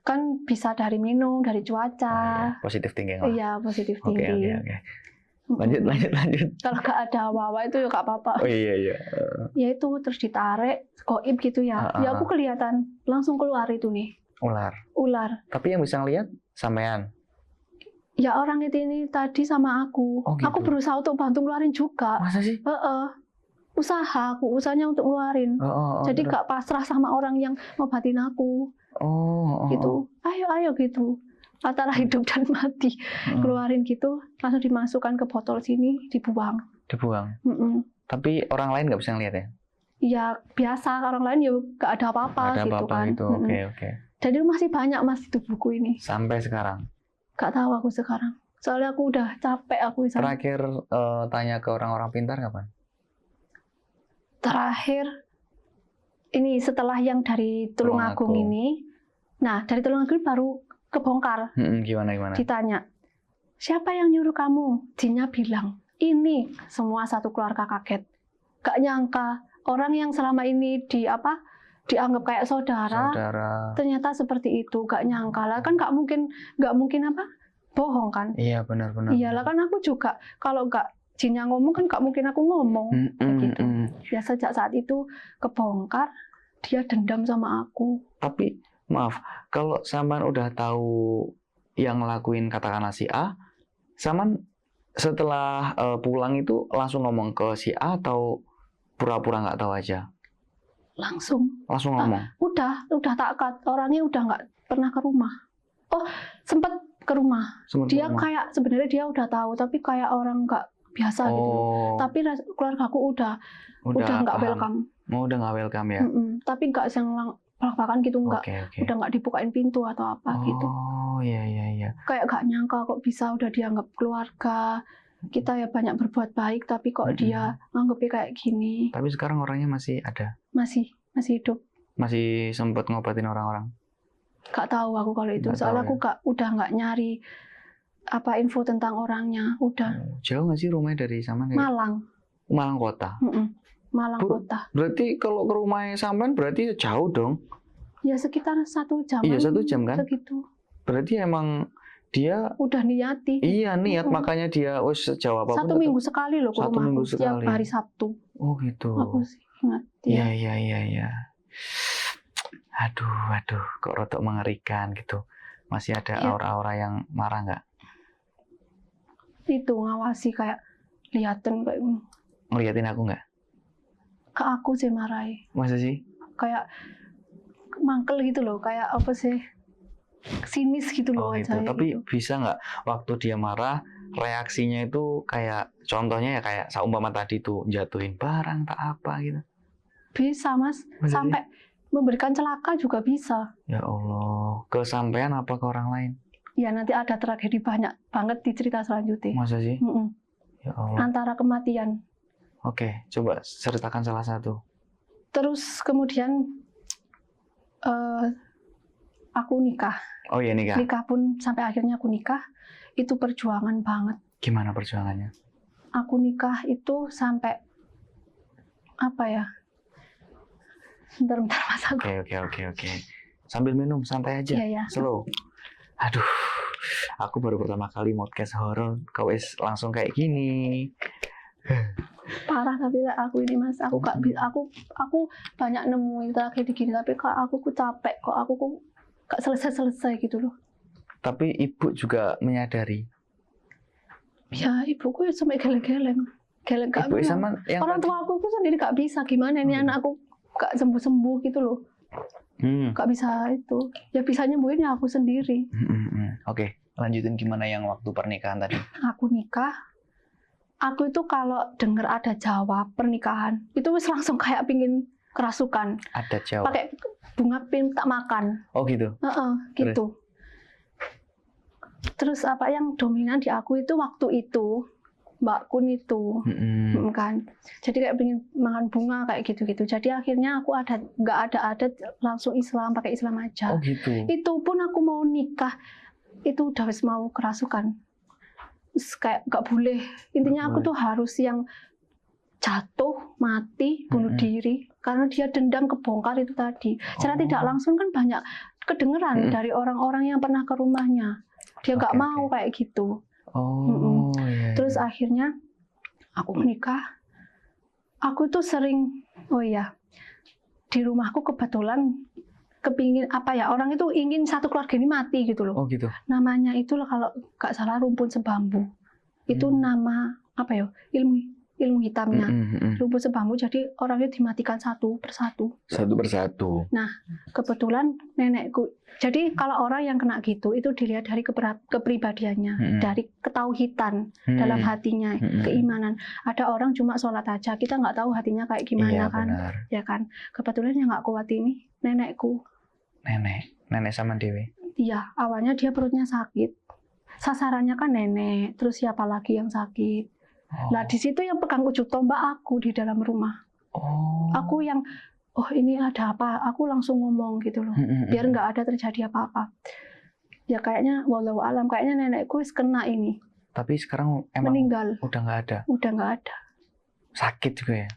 [SPEAKER 2] Kan bisa dari minum, dari cuaca.
[SPEAKER 1] Positif thinking lah.
[SPEAKER 2] Iya, positif thinking.
[SPEAKER 1] Oke. Lanjut.
[SPEAKER 2] Kalau nggak ada apa-apa itu ya nggak apa-apa.
[SPEAKER 1] Oh iya.
[SPEAKER 2] Ya itu terus ditarik, goib gitu ya. Ya aku kelihatan langsung keluar itu nih. Ular.
[SPEAKER 1] Tapi yang bisa ngelihat sampean?
[SPEAKER 2] Ya orang itu ini tadi sama aku.
[SPEAKER 1] Oh, gitu.
[SPEAKER 2] Aku berusaha untuk bantu ngeluarin juga.
[SPEAKER 1] Masa sih?
[SPEAKER 2] Usahanya untuk ngeluarin. Jadi nggak pasrah sama orang yang ngobatin aku. Gitu. Ayo gitu. Antara hidup dan mati. Keluarin gitu, langsung dimasukkan ke botol sini, dibuang. Tapi orang lain nggak bisa ngeliat ya? Ya biasa, orang lain ya nggak ada apa-apa gitu kan.
[SPEAKER 1] Oke.
[SPEAKER 2] Jadi masih banyak itu buku ini.
[SPEAKER 1] Sampai sekarang?
[SPEAKER 2] Nggak tahu aku sekarang. Soalnya aku udah capek aku.
[SPEAKER 1] Terakhir tanya ke orang-orang pintar kapan?
[SPEAKER 2] terakhir ini setelah yang dari Tulungagung
[SPEAKER 1] Tulungagung.
[SPEAKER 2] ini. Nah, dari Tulungagung baru kebongkar.
[SPEAKER 1] Gimana?
[SPEAKER 2] Ditanya, siapa yang nyuruh kamu? Jinnya bilang, ini. Semua satu keluarga kaget. Gak nyangka orang yang selama ini dianggap kayak saudara, ternyata seperti itu. Gak nyangka lah, kan gak mungkin bohong kan?
[SPEAKER 1] Iya, benar.
[SPEAKER 2] Iyalah, kan aku juga kalau gak jinnya ngomong kan gak mungkin aku ngomong. Gitu. Ya sejak saat itu kebongkar, dia dendam sama aku.
[SPEAKER 1] Tapi maaf, kalau Saman udah tahu yang ngelakuin katakanlah si A, Saman setelah pulang itu langsung ngomong ke si A atau pura-pura nggak tahu aja?
[SPEAKER 2] Langsung
[SPEAKER 1] ngomong.
[SPEAKER 2] Udah takat, orangnya udah nggak pernah ke rumah. Oh, sempat ke rumah. Dia kayak sebenarnya dia udah tahu, tapi kayak orang nggak biasa gitu. Tapi keluargaku udah nggak welcome.
[SPEAKER 1] Udah nggak welcome ya.
[SPEAKER 2] Tapi nggak yang belak-belakan gitu, nggak.
[SPEAKER 1] Okay.
[SPEAKER 2] Udah nggak dibukain pintu atau apa gitu.
[SPEAKER 1] Oh iya.
[SPEAKER 2] Kayak nggak nyangka kok bisa udah dianggap keluarga. Kita ya banyak berbuat baik, tapi kok dia nganggepnya kayak gini.
[SPEAKER 1] Tapi sekarang orangnya masih ada?
[SPEAKER 2] Masih hidup.
[SPEAKER 1] Masih sempat ngobatin orang-orang?
[SPEAKER 2] Gak tahu aku kalau itu. Soalnya aku udah nggak nyari info tentang orangnya. Udah.
[SPEAKER 1] Jauh nggak sih rumahnya dari Saman? Malang kota?
[SPEAKER 2] Malang kota.
[SPEAKER 1] Berarti kalau ke rumahnya Saman berarti jauh dong?
[SPEAKER 2] Ya sekitar 1 jam.
[SPEAKER 1] Iya, 1 jam kan?
[SPEAKER 2] Segitu.
[SPEAKER 1] Berarti emang dia
[SPEAKER 2] udah niati.
[SPEAKER 1] Iya, niat. Makanya dia sejauh apapun
[SPEAKER 2] 1 minggu sekali loh ke rumahku. Setiap hari Sabtu.
[SPEAKER 1] Oh gitu.
[SPEAKER 2] Aku sih ingat.
[SPEAKER 1] Iya. Aduh, kok rotok mengerikan gitu. Masih ada aura-aura yang marah nggak?
[SPEAKER 2] Itu ngawasi kayak liatin kayak.
[SPEAKER 1] Ngeliatin aku nggak?
[SPEAKER 2] Ke aku sih marahi.
[SPEAKER 1] Masa sih?
[SPEAKER 2] Kayak mangkel gitu loh, kayak apa sih? Sinis gitu loh
[SPEAKER 1] gitu. Tapi
[SPEAKER 2] gitu.
[SPEAKER 1] Bisa nggak waktu dia marah reaksinya itu kayak contohnya ya kayak seumpama tadi tuh jatuhin barang tak apa gitu?
[SPEAKER 2] Bisa Mas.
[SPEAKER 1] Masa
[SPEAKER 2] sampai memberikan celaka juga bisa.
[SPEAKER 1] Ya Allah, kesampean apa ke orang lain?
[SPEAKER 2] Ya nanti ada tragedi banyak banget di cerita selanjutnya.
[SPEAKER 1] Masa sih? Ya Allah.
[SPEAKER 2] Antara kematian.
[SPEAKER 1] Oke, coba ceritakan salah satu.
[SPEAKER 2] Terus kemudian aku nikah.
[SPEAKER 1] Oh iya, nikah.
[SPEAKER 2] Nikah pun sampai akhirnya aku nikah, itu perjuangan banget.
[SPEAKER 1] Gimana perjuangannya?
[SPEAKER 2] Aku nikah itu sampai apa ya? Bentar Mas aku.
[SPEAKER 1] Oke. Sambil minum, santai aja.
[SPEAKER 2] Iya.
[SPEAKER 1] Slow. Aduh, aku baru pertama kali podcast horor, kau langsung kayak gini.
[SPEAKER 2] Parah tapi aku ini Mas, aku banyak nemuin tragedi gini, tapi aku capek kok, aku gak selesai gitu loh.
[SPEAKER 1] Tapi ibu juga menyadari?
[SPEAKER 2] Ya ibuku sampai geleng-geleng gak
[SPEAKER 1] ibu sama yang
[SPEAKER 2] orang tua aku sendiri gak bisa, gimana ini anakku gak sembuh gitu loh. Gak bisa itu, ya bisa nyembuhin ya aku sendiri.
[SPEAKER 1] Oke, lanjutin gimana yang waktu pernikahan tadi?
[SPEAKER 2] Aku nikah, aku itu kalau dengar ada jawab pernikahan itu wis langsung kayak pingin kerasukan.
[SPEAKER 1] Ada jawab?
[SPEAKER 2] Pakai bunga minta makan.
[SPEAKER 1] Oh gitu?
[SPEAKER 2] Gitu. Terus apa yang dominan di aku itu waktu itu Mbak Kun itu kan, jadi kayak pengen makan bunga kayak gitu-gitu. Jadi akhirnya aku nggak ada adat, langsung Islam, pakai Islam aja.
[SPEAKER 1] Oh gitu.
[SPEAKER 2] Itu pun aku mau nikah itu udah wis mau kerasukan. Terus kayak nggak boleh. Intinya aku tuh harus yang jatuh, mati, bunuh diri karena dia dendam kebongkar itu tadi. Secara tidak langsung kan banyak kedengeran dari orang-orang yang pernah ke rumahnya. Dia nggak mau kayak gitu.
[SPEAKER 1] Iya.
[SPEAKER 2] Terus akhirnya aku menikah. Aku tuh sering, di rumahku kebetulan kepingin orang itu ingin satu keluarga ini mati gitu loh.
[SPEAKER 1] Oh gitu.
[SPEAKER 2] Namanya itu kalau nggak salah rumpun sebambu. Itu nama ilmu hitamnya. Rumpun sebambu, jadi orangnya dimatikan satu persatu. Nah, kebetulan nenekku. Jadi kalau orang yang kena gitu, itu dilihat dari kepribadiannya, dari ketauhidan dalam hatinya, keimanan. Ada orang cuma sholat aja, kita nggak tahu hatinya kayak gimana kan.
[SPEAKER 1] Benar.
[SPEAKER 2] Ya kan. Kebetulan yang nggak kuat ini nenekku.
[SPEAKER 1] Nenek sama Dewi.
[SPEAKER 2] Iya, awalnya dia perutnya sakit. Sasarannya kan nenek, terus siapa lagi yang sakit? Nah di situ yang pegang ujung tombak aku di dalam rumah.
[SPEAKER 1] Oh.
[SPEAKER 2] Aku yang, oh ini ada apa, aku langsung ngomong gitu loh, biar nggak ada terjadi apa-apa. Ya kayaknya, walau alam, kayaknya nenekku kena ini.
[SPEAKER 1] Tapi sekarang emang
[SPEAKER 2] meninggal.
[SPEAKER 1] Udah nggak ada?
[SPEAKER 2] Udah nggak ada.
[SPEAKER 1] Sakit juga ya?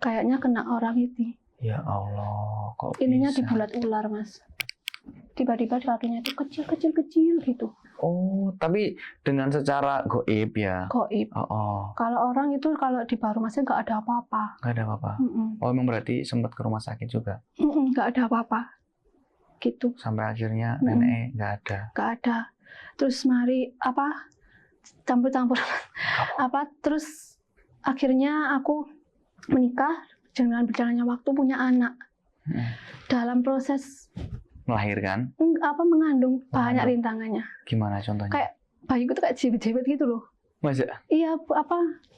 [SPEAKER 2] Kayaknya kena orang itu.
[SPEAKER 1] Ya Allah, kok
[SPEAKER 2] Ininya
[SPEAKER 1] bisa?
[SPEAKER 2] dibulat ular, Mas. Tiba-tiba kakinya itu kecil gitu.
[SPEAKER 1] Oh, tapi dengan secara goib ya?
[SPEAKER 2] Goib.
[SPEAKER 1] Oh.
[SPEAKER 2] Kalau orang itu kalau di Barumasnya nggak ada apa-apa.
[SPEAKER 1] Nggak ada apa-apa? Oh, emang berarti sempat ke rumah sakit juga?
[SPEAKER 2] Nggak ada apa-apa. Gitu.
[SPEAKER 1] Sampai akhirnya nenek nggak ada?
[SPEAKER 2] Nggak ada. Terus mari campur-campur terus akhirnya aku menikah, dengan berjalannya waktu punya anak. Dalam proses
[SPEAKER 1] melahirkan?
[SPEAKER 2] Mengandung, banyak rintangannya.
[SPEAKER 1] Gimana contohnya?
[SPEAKER 2] Kayak bayiku tuh kayak jebet-jebet gitu loh.
[SPEAKER 1] Masa?
[SPEAKER 2] Iya,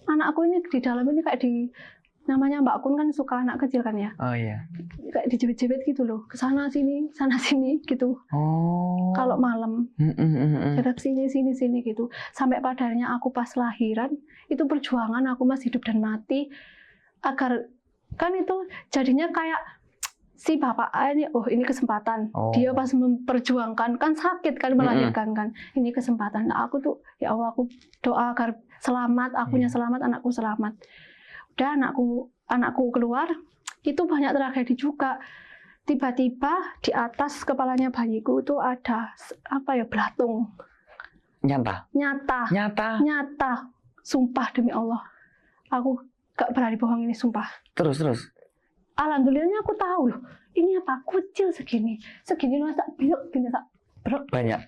[SPEAKER 2] anakku ini di dalam ini kayak namanya Mbak Kun kan suka anak kecil kan ya.
[SPEAKER 1] Oh iya.
[SPEAKER 2] Kayak dijebet-jebet gitu loh, ke sana sini gitu.
[SPEAKER 1] Oh.
[SPEAKER 2] Kalau malam, jarak sini gitu. Sampai padarnya aku pas lahiran, itu perjuangan aku mas hidup dan mati agar kan itu jadinya kayak si bapak ini kesempatan. Dia pas memperjuangkan kan sakit kan melahirkan kan. Ini kesempatan. Nah, aku tuh ya Allah aku doa agar selamat, akunya selamat, anakku selamat. Udah anakku keluar, itu banyak tragedi juga. Tiba-tiba di atas kepalanya bayiku itu ada belatung. Nyata. Sumpah demi Allah. Aku gak berani bohong ini sumpah.
[SPEAKER 1] Terus.
[SPEAKER 2] Alhamdulillahnya aku tahu loh. Ini apa kecil segini loh, banyak.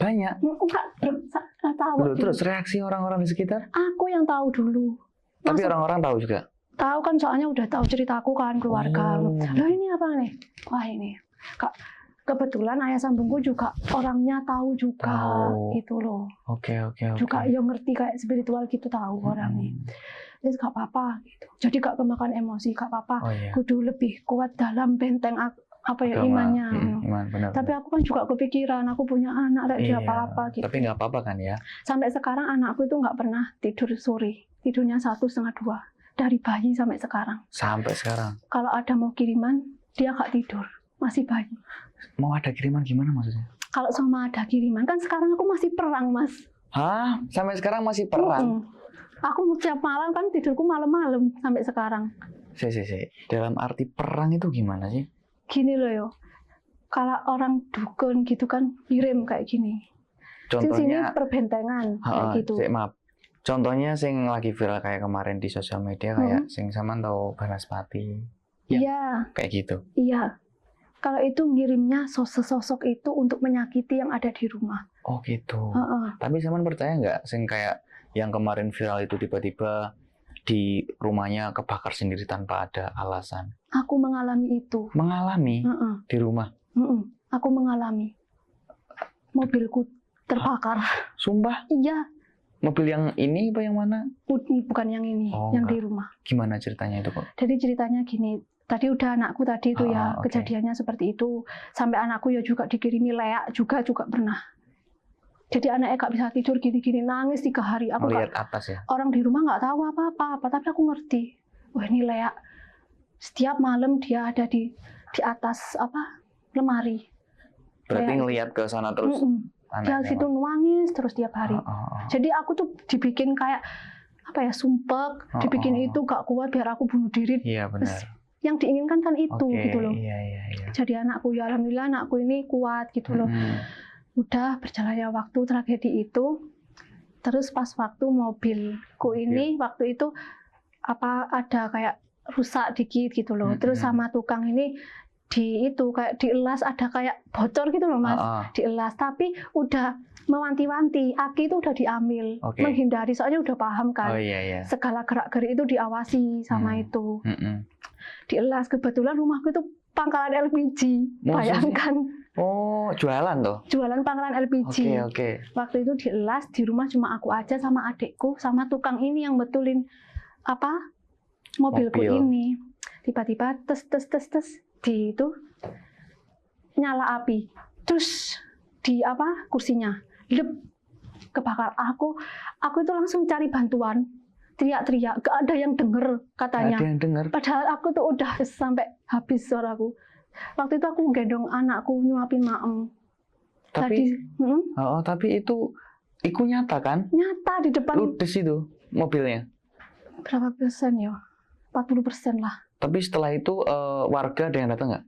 [SPEAKER 2] Enggak tahu.
[SPEAKER 1] Terus reaksi orang-orang di sekitar?
[SPEAKER 2] Aku yang tahu dulu.
[SPEAKER 1] Tapi orang-orang tahu juga?
[SPEAKER 2] Tahu kan, soalnya udah tahu ceritaku kan keluarga. Loh ini apa nih? Wah ini. Kebetulan ayah sambungku juga orangnya tahu juga gitu loh.
[SPEAKER 1] Oke.
[SPEAKER 2] Juga yang ngerti kayak spiritual gitu tahu orangnya. Jadi gak apa-apa gitu. Jadi gak kemakan emosi, gak apa-apa. Kudu lebih kuat dalam benteng imannya.
[SPEAKER 1] Benar.
[SPEAKER 2] Tapi aku kan juga kepikiran, aku punya anak, dia apa-apa gitu.
[SPEAKER 1] Tapi nggak apa-apa kan ya?
[SPEAKER 2] Sampai sekarang anakku itu nggak pernah tidur sore. Tidurnya 1,5 2. Dari bayi sampai sekarang.
[SPEAKER 1] Sampai sekarang?
[SPEAKER 2] Kalau ada mau kiriman, dia nggak tidur. Masih bayi.
[SPEAKER 1] Mau ada kiriman gimana maksudnya?
[SPEAKER 2] Kalau sama ada kiriman, kan sekarang aku masih perang, Mas.
[SPEAKER 1] Hah? Sampai sekarang masih perang?
[SPEAKER 2] Aku setiap malam kan tidurku malam-malam sampai sekarang.
[SPEAKER 1] Dalam arti perang itu gimana sih?
[SPEAKER 2] Gini loh yo. Kalau orang dukun gitu kan ngirim kayak gini.
[SPEAKER 1] Contohnya
[SPEAKER 2] sini perbentengan kayak gitu.
[SPEAKER 1] Maaf. Contohnya sing lagi viral kayak kemarin di sosial media kayak sing sampean tahu Banaspati.
[SPEAKER 2] Iya.
[SPEAKER 1] Kayak gitu.
[SPEAKER 2] Iya. Kalau itu ngirimnya sosok itu untuk menyakiti yang ada di rumah.
[SPEAKER 1] Oh gitu. Tapi sampean percaya nggak sing kayak yang kemarin viral itu tiba-tiba di rumahnya kebakar sendiri tanpa ada alasan?
[SPEAKER 2] Aku mengalami itu.
[SPEAKER 1] Mengalami? Di rumah?
[SPEAKER 2] Aku mengalami. Mobilku terbakar.
[SPEAKER 1] Sumpah?
[SPEAKER 2] Iya.
[SPEAKER 1] Mobil yang ini apa yang mana?
[SPEAKER 2] Bukan yang ini, yang di rumah.
[SPEAKER 1] Gimana ceritanya itu kok?
[SPEAKER 2] Jadi ceritanya gini, tadi udah anakku tadi itu kejadiannya seperti itu. Sampai anakku ya juga dikirimi leak juga pernah. Jadi anaknya gak bisa tidur gini-gini, nangis 3 hari. Aku
[SPEAKER 1] lihat atas ya?
[SPEAKER 2] Orang di rumah gak tahu apa-apa, tapi aku ngerti. Wah ini leak. Setiap malam dia ada di atas lemari.
[SPEAKER 1] Berarti ngelihat ke sana terus?
[SPEAKER 2] Dia situ nangis terus tiap hari. Jadi aku tuh dibikin kayak sumpek, dibikin itu gak kuat biar aku bunuh diri.
[SPEAKER 1] Iya benar.
[SPEAKER 2] Terus, yang diinginkan kan itu gitu loh.
[SPEAKER 1] Iya.
[SPEAKER 2] Jadi anakku ya alhamdulillah anakku ini kuat gitu loh. Udah berjalannya waktu tragedi itu, terus pas waktu mobilku ini waktu itu ada kayak rusak dikit gitu loh. Terus sama tukang ini kayak dielas ada kayak bocor gitu loh Mas. Dielas tapi udah mewanti-wanti, aki itu udah diambil, menghindari soalnya udah paham kan. Segala gerak-gerik itu diawasi sama itu. Dielas, kebetulan rumahku itu pangkalan LPG. Bayangkan.
[SPEAKER 1] Oh, jualan tuh? Jualan
[SPEAKER 2] pangkalan LPG.
[SPEAKER 1] Oke.
[SPEAKER 2] Waktu itu dielas, di rumah cuma aku aja sama adikku, sama tukang ini yang betulin mobilku ini. Tiba-tiba tes di itu nyala api. Terus di kursinya lep kebakar. Aku itu langsung cari bantuan. teriak-teriak, gak ada yang denger katanya.
[SPEAKER 1] Ada yang dengar.
[SPEAKER 2] Padahal aku tuh udah sampai habis suaraku. Waktu itu aku gendong anakku nyuapin maem.
[SPEAKER 1] Tapi
[SPEAKER 2] Tadi,
[SPEAKER 1] tapi itu nyata kan?
[SPEAKER 2] nyata di depan.
[SPEAKER 1] Ludes itu mobilnya.
[SPEAKER 2] Berapa persen ya? 40% lah.
[SPEAKER 1] Tapi setelah itu warga ada yang datang nggak?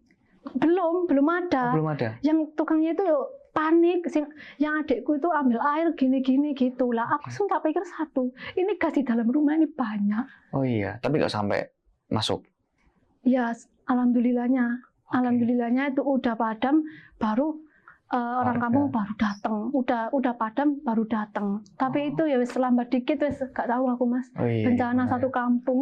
[SPEAKER 2] Belum ada.
[SPEAKER 1] Belum ada.
[SPEAKER 2] Yang tukangnya itu panik, yang adikku itu ambil air gini-gini gitu lah. Aku tak pikir satu, ini gas di dalam rumah ini banyak.
[SPEAKER 1] Oh iya, tapi nggak sampai masuk.
[SPEAKER 2] Ya, alhamdulillahnya.
[SPEAKER 1] Oke.
[SPEAKER 2] Alhamdulillahnya itu udah padam, baru orang
[SPEAKER 1] Warga.
[SPEAKER 2] kampung baru datang. Udah padam baru datang. Tapi itu ya wis lambat dikit wis gak tahu aku Mas.
[SPEAKER 1] Oh iya.
[SPEAKER 2] Bencana
[SPEAKER 1] benar
[SPEAKER 2] satu
[SPEAKER 1] ya.
[SPEAKER 2] kampung.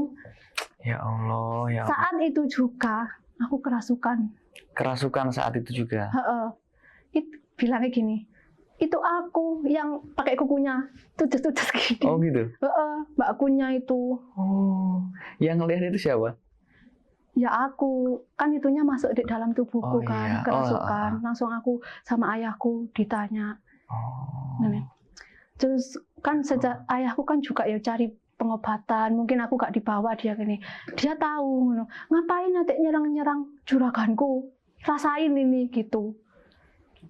[SPEAKER 1] Ya Allah, ya Allah.
[SPEAKER 2] Saat itu juga aku kerasukan.
[SPEAKER 1] Kerasukan saat itu juga.
[SPEAKER 2] Itu bilangnya gini. Itu aku yang pakai kukunya tudes-tudes gini.
[SPEAKER 1] Oh gitu.
[SPEAKER 2] Mbak akunya itu.
[SPEAKER 1] Oh, yang ngelihat itu siapa?
[SPEAKER 2] Ya aku, kan itunya masuk di dalam tubuhku
[SPEAKER 1] Oh,
[SPEAKER 2] kan,
[SPEAKER 1] iya.
[SPEAKER 2] kerasukan. Langsung aku sama ayahku ditanya.
[SPEAKER 1] Oh.
[SPEAKER 2] Nah, terus kan sejak ayahku kan juga ya cari pengobatan, mungkin aku gak dibawa dia gini. Dia tahu, ngapain nanti nyerang-nyerang juraganku, rasain ini gitu.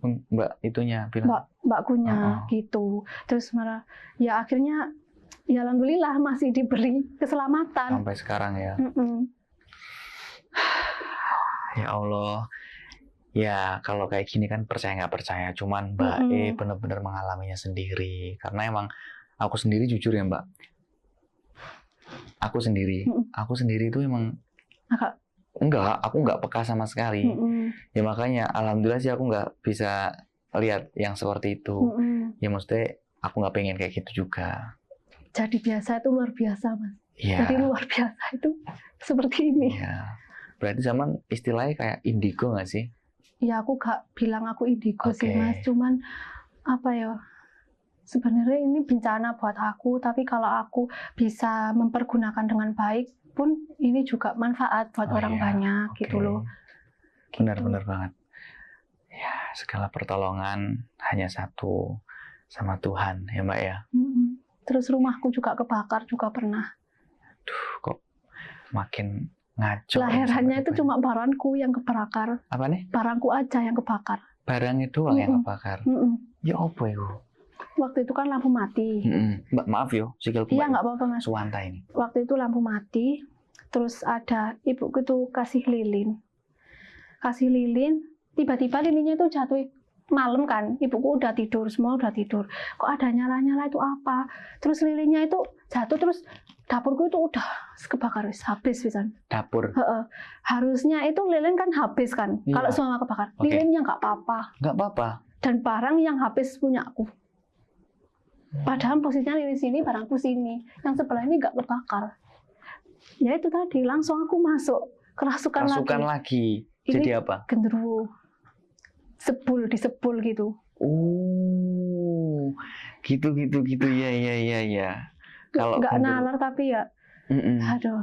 [SPEAKER 1] Mbak itunya bilang.
[SPEAKER 2] Mbakkunya gitu. Terus malah ya akhirnya ya alhamdulillah masih diberi keselamatan.
[SPEAKER 1] Sampai sekarang ya. Ya Allah. Ya kalau kayak gini kan percaya nggak percaya. Cuman Mbak benar-benar mengalaminya sendiri. Karena emang aku sendiri jujur ya Mbak. Aku sendiri itu emang aku nggak peka sama sekali. Ya makanya alhamdulillah sih aku nggak bisa lihat yang seperti itu. Ya maksudnya aku nggak pengen kayak gitu juga.
[SPEAKER 2] Jadi biasa itu luar biasa Mas.
[SPEAKER 1] Ya.
[SPEAKER 2] Jadi luar biasa itu seperti ini.
[SPEAKER 1] Ya. Berarti zaman istilahnya kayak indigo nggak sih?
[SPEAKER 2] Ya aku gak bilang aku indigo sih
[SPEAKER 1] Oke.
[SPEAKER 2] Mas. Cuman apa ya? Sebenarnya ini bencana buat aku. Tapi kalau aku bisa mempergunakan dengan baik pun ini juga manfaat buat orang banyak gitu loh.
[SPEAKER 1] Benar-benar banget. Ya segala pertolongan hanya satu sama Tuhan ya Mbak ya.
[SPEAKER 2] Terus rumahku juga kebakar juga pernah.
[SPEAKER 1] Duh kok makin ngaco.
[SPEAKER 2] Lah herannya itu cuma barangku yang kebakar.
[SPEAKER 1] Apa nih?
[SPEAKER 2] Barangku aja yang kebakar.
[SPEAKER 1] Barangnya doang yang kebakar. Ya apa itu?
[SPEAKER 2] Waktu itu kan lampu mati.
[SPEAKER 1] Mbak maaf yo, sikilku.
[SPEAKER 2] Iya nggak apa-apa Mas.
[SPEAKER 1] Suwanta ini.
[SPEAKER 2] Waktu itu lampu mati, terus ada ibuku tuh kasih lilin. Kasih lilin, tiba-tiba lilinnya itu jatuh malam kan. Ibuku udah tidur, semua udah tidur. Kok ada nyala-nyala itu apa? Terus lilinnya itu jatuh, terus dapurku itu udah kebakar, habis pisan.
[SPEAKER 1] Dapur.
[SPEAKER 2] Harusnya itu lilin kan habis kan.
[SPEAKER 1] Iya.
[SPEAKER 2] Kalau semua kebakar,
[SPEAKER 1] Oke.
[SPEAKER 2] lilinnya nggak apa-apa.
[SPEAKER 1] Nggak apa-apa.
[SPEAKER 2] Dan barang yang habis punya aku. Padahal posisinya lilin sini, barangku sini. Yang sebelah ini nggak kebakar. Ya itu tadi, langsung aku masuk kerasukan
[SPEAKER 1] lagi.
[SPEAKER 2] Ini
[SPEAKER 1] Jadi apa?
[SPEAKER 2] genderuwo. Disebul gitu.
[SPEAKER 1] Oh, gitu ya. Kalau
[SPEAKER 2] Nggak
[SPEAKER 1] genderuwo-
[SPEAKER 2] nalar tapi ya, aduh.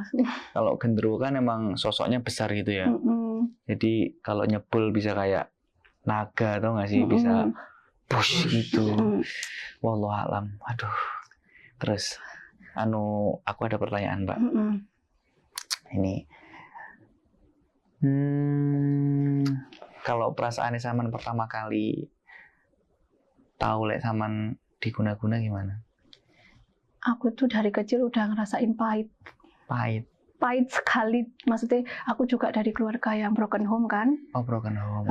[SPEAKER 1] Kalau genderuwo kan emang sosoknya besar gitu ya. Jadi kalau nyebul bisa kayak naga atau nggak sih, bisa push gitu. Wallahualam. Aduh. Terus, aku ada pertanyaan Mbak. Ini, kalau perasaan Saman pertama kali tahu lek Saman diguna-guna gimana?
[SPEAKER 2] Aku tuh dari kecil udah ngerasain pahit. Pahit sekali. Maksudnya aku juga dari keluarga yang broken home kan.
[SPEAKER 1] Oh, broken home.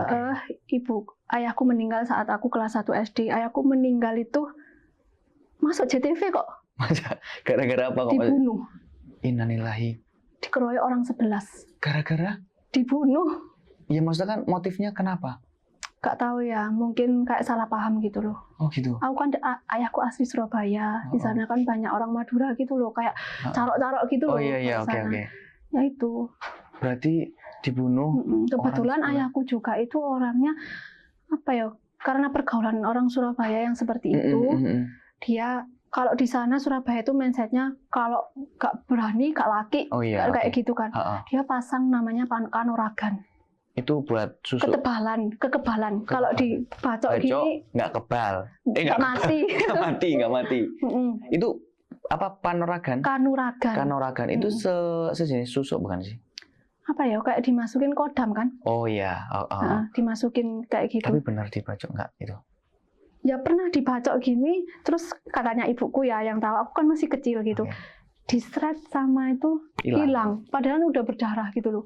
[SPEAKER 2] Ayahku meninggal saat aku kelas 1 SD. Ayahku meninggal itu masuk JTV kok.
[SPEAKER 1] Masa gara-gara apa kok?
[SPEAKER 2] Dibunuh.
[SPEAKER 1] Innalillahi.
[SPEAKER 2] Dikeroyok orang 11.
[SPEAKER 1] Gara-gara?
[SPEAKER 2] Dibunuh.
[SPEAKER 1] Ya maksudnya kan motifnya kenapa?
[SPEAKER 2] Gak tahu ya, mungkin kayak salah paham gitu loh.
[SPEAKER 1] Oh gitu.
[SPEAKER 2] Aku kan ayahku asli Surabaya. Di sana kan banyak orang Madura gitu loh, kayak carok-carok gitu loh.
[SPEAKER 1] Oh iya, oke.
[SPEAKER 2] Ya itu.
[SPEAKER 1] Berarti dibunuh.
[SPEAKER 2] Kebetulan
[SPEAKER 1] orang
[SPEAKER 2] ayahku juga itu orangnya apa ya? Karena pergaulan orang Surabaya yang seperti itu, dia kalau di sana Surabaya itu mindsetnya kalau gak berani, gak laki, kayak gitu kan. Dia pasang namanya kanoragan.
[SPEAKER 1] Itu buat susu.
[SPEAKER 2] Kekebalan. Kalau dibacok gini
[SPEAKER 1] nggak kebal.
[SPEAKER 2] nggak mati.
[SPEAKER 1] Nggak mati. Itu apa Panuragan?
[SPEAKER 2] Kanuragan.
[SPEAKER 1] Kanuragan itu sejenis susuk bukan sih?
[SPEAKER 2] Apa ya, kayak dimasukin kodam kan?
[SPEAKER 1] Oh iya.
[SPEAKER 2] Dimasukin kayak gitu.
[SPEAKER 1] Tapi benar dibacok nggak itu?
[SPEAKER 2] Ya pernah dibacok gini, terus katanya ibuku ya yang tahu, aku kan masih kecil gitu. Diseret sama itu hilang. Padahal udah berdarah gitu loh.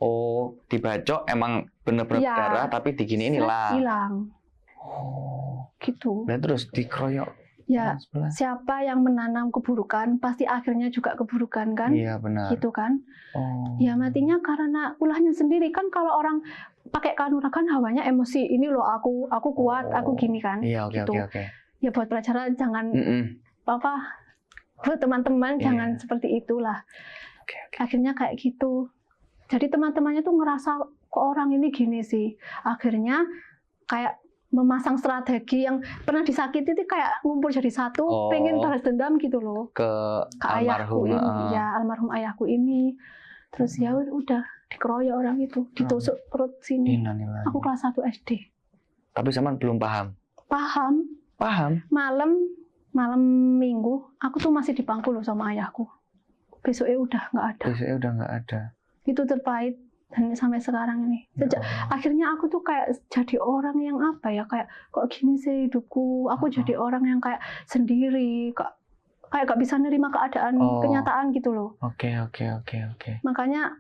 [SPEAKER 1] Oh, dibacok emang benar-benar berdarah, tapi diginiin
[SPEAKER 2] hilang.
[SPEAKER 1] Oh,
[SPEAKER 2] gitu.
[SPEAKER 1] Dan terus dikeroyok.
[SPEAKER 2] Ya, siapa yang menanam keburukan pasti akhirnya juga keburukan kan?
[SPEAKER 1] Iya benar.
[SPEAKER 2] Gitu kan?
[SPEAKER 1] Oh.
[SPEAKER 2] Ya matinya karena ulahnya sendiri kan. Kalau orang pakai kanuragan hawanya emosi, ini loh aku kuat, aku gini kan?
[SPEAKER 1] Iya, oke,
[SPEAKER 2] gitu.
[SPEAKER 1] oke.
[SPEAKER 2] Ya buat pelajaran jangan buat teman-teman jangan seperti itulah. Akhirnya kayak gitu. Jadi teman-temannya tuh ngerasa kok orang ini gini sih. Akhirnya kayak memasang strategi yang pernah disakiti itu kayak ngumpul jadi satu, pengen balas dendam gitu loh
[SPEAKER 1] ke
[SPEAKER 2] ayahku ini, ya almarhum ayahku ini. Terus ya udah dikeroyok orang itu, ditusuk perut sini. Aku kelas 1 SD.
[SPEAKER 1] Tapi zaman belum paham.
[SPEAKER 2] Paham. Malam Minggu, aku tuh masih di bangku loh sama ayahku. Besoknya udah nggak ada. Itu terpahit. Dan sampai sekarang ini, akhirnya aku tuh kayak jadi orang yang apa ya, kayak kok gini sih hidupku, aku jadi orang yang kayak sendiri, kayak gak bisa nerima keadaan kenyataan gitu loh.
[SPEAKER 1] Oke.
[SPEAKER 2] Makanya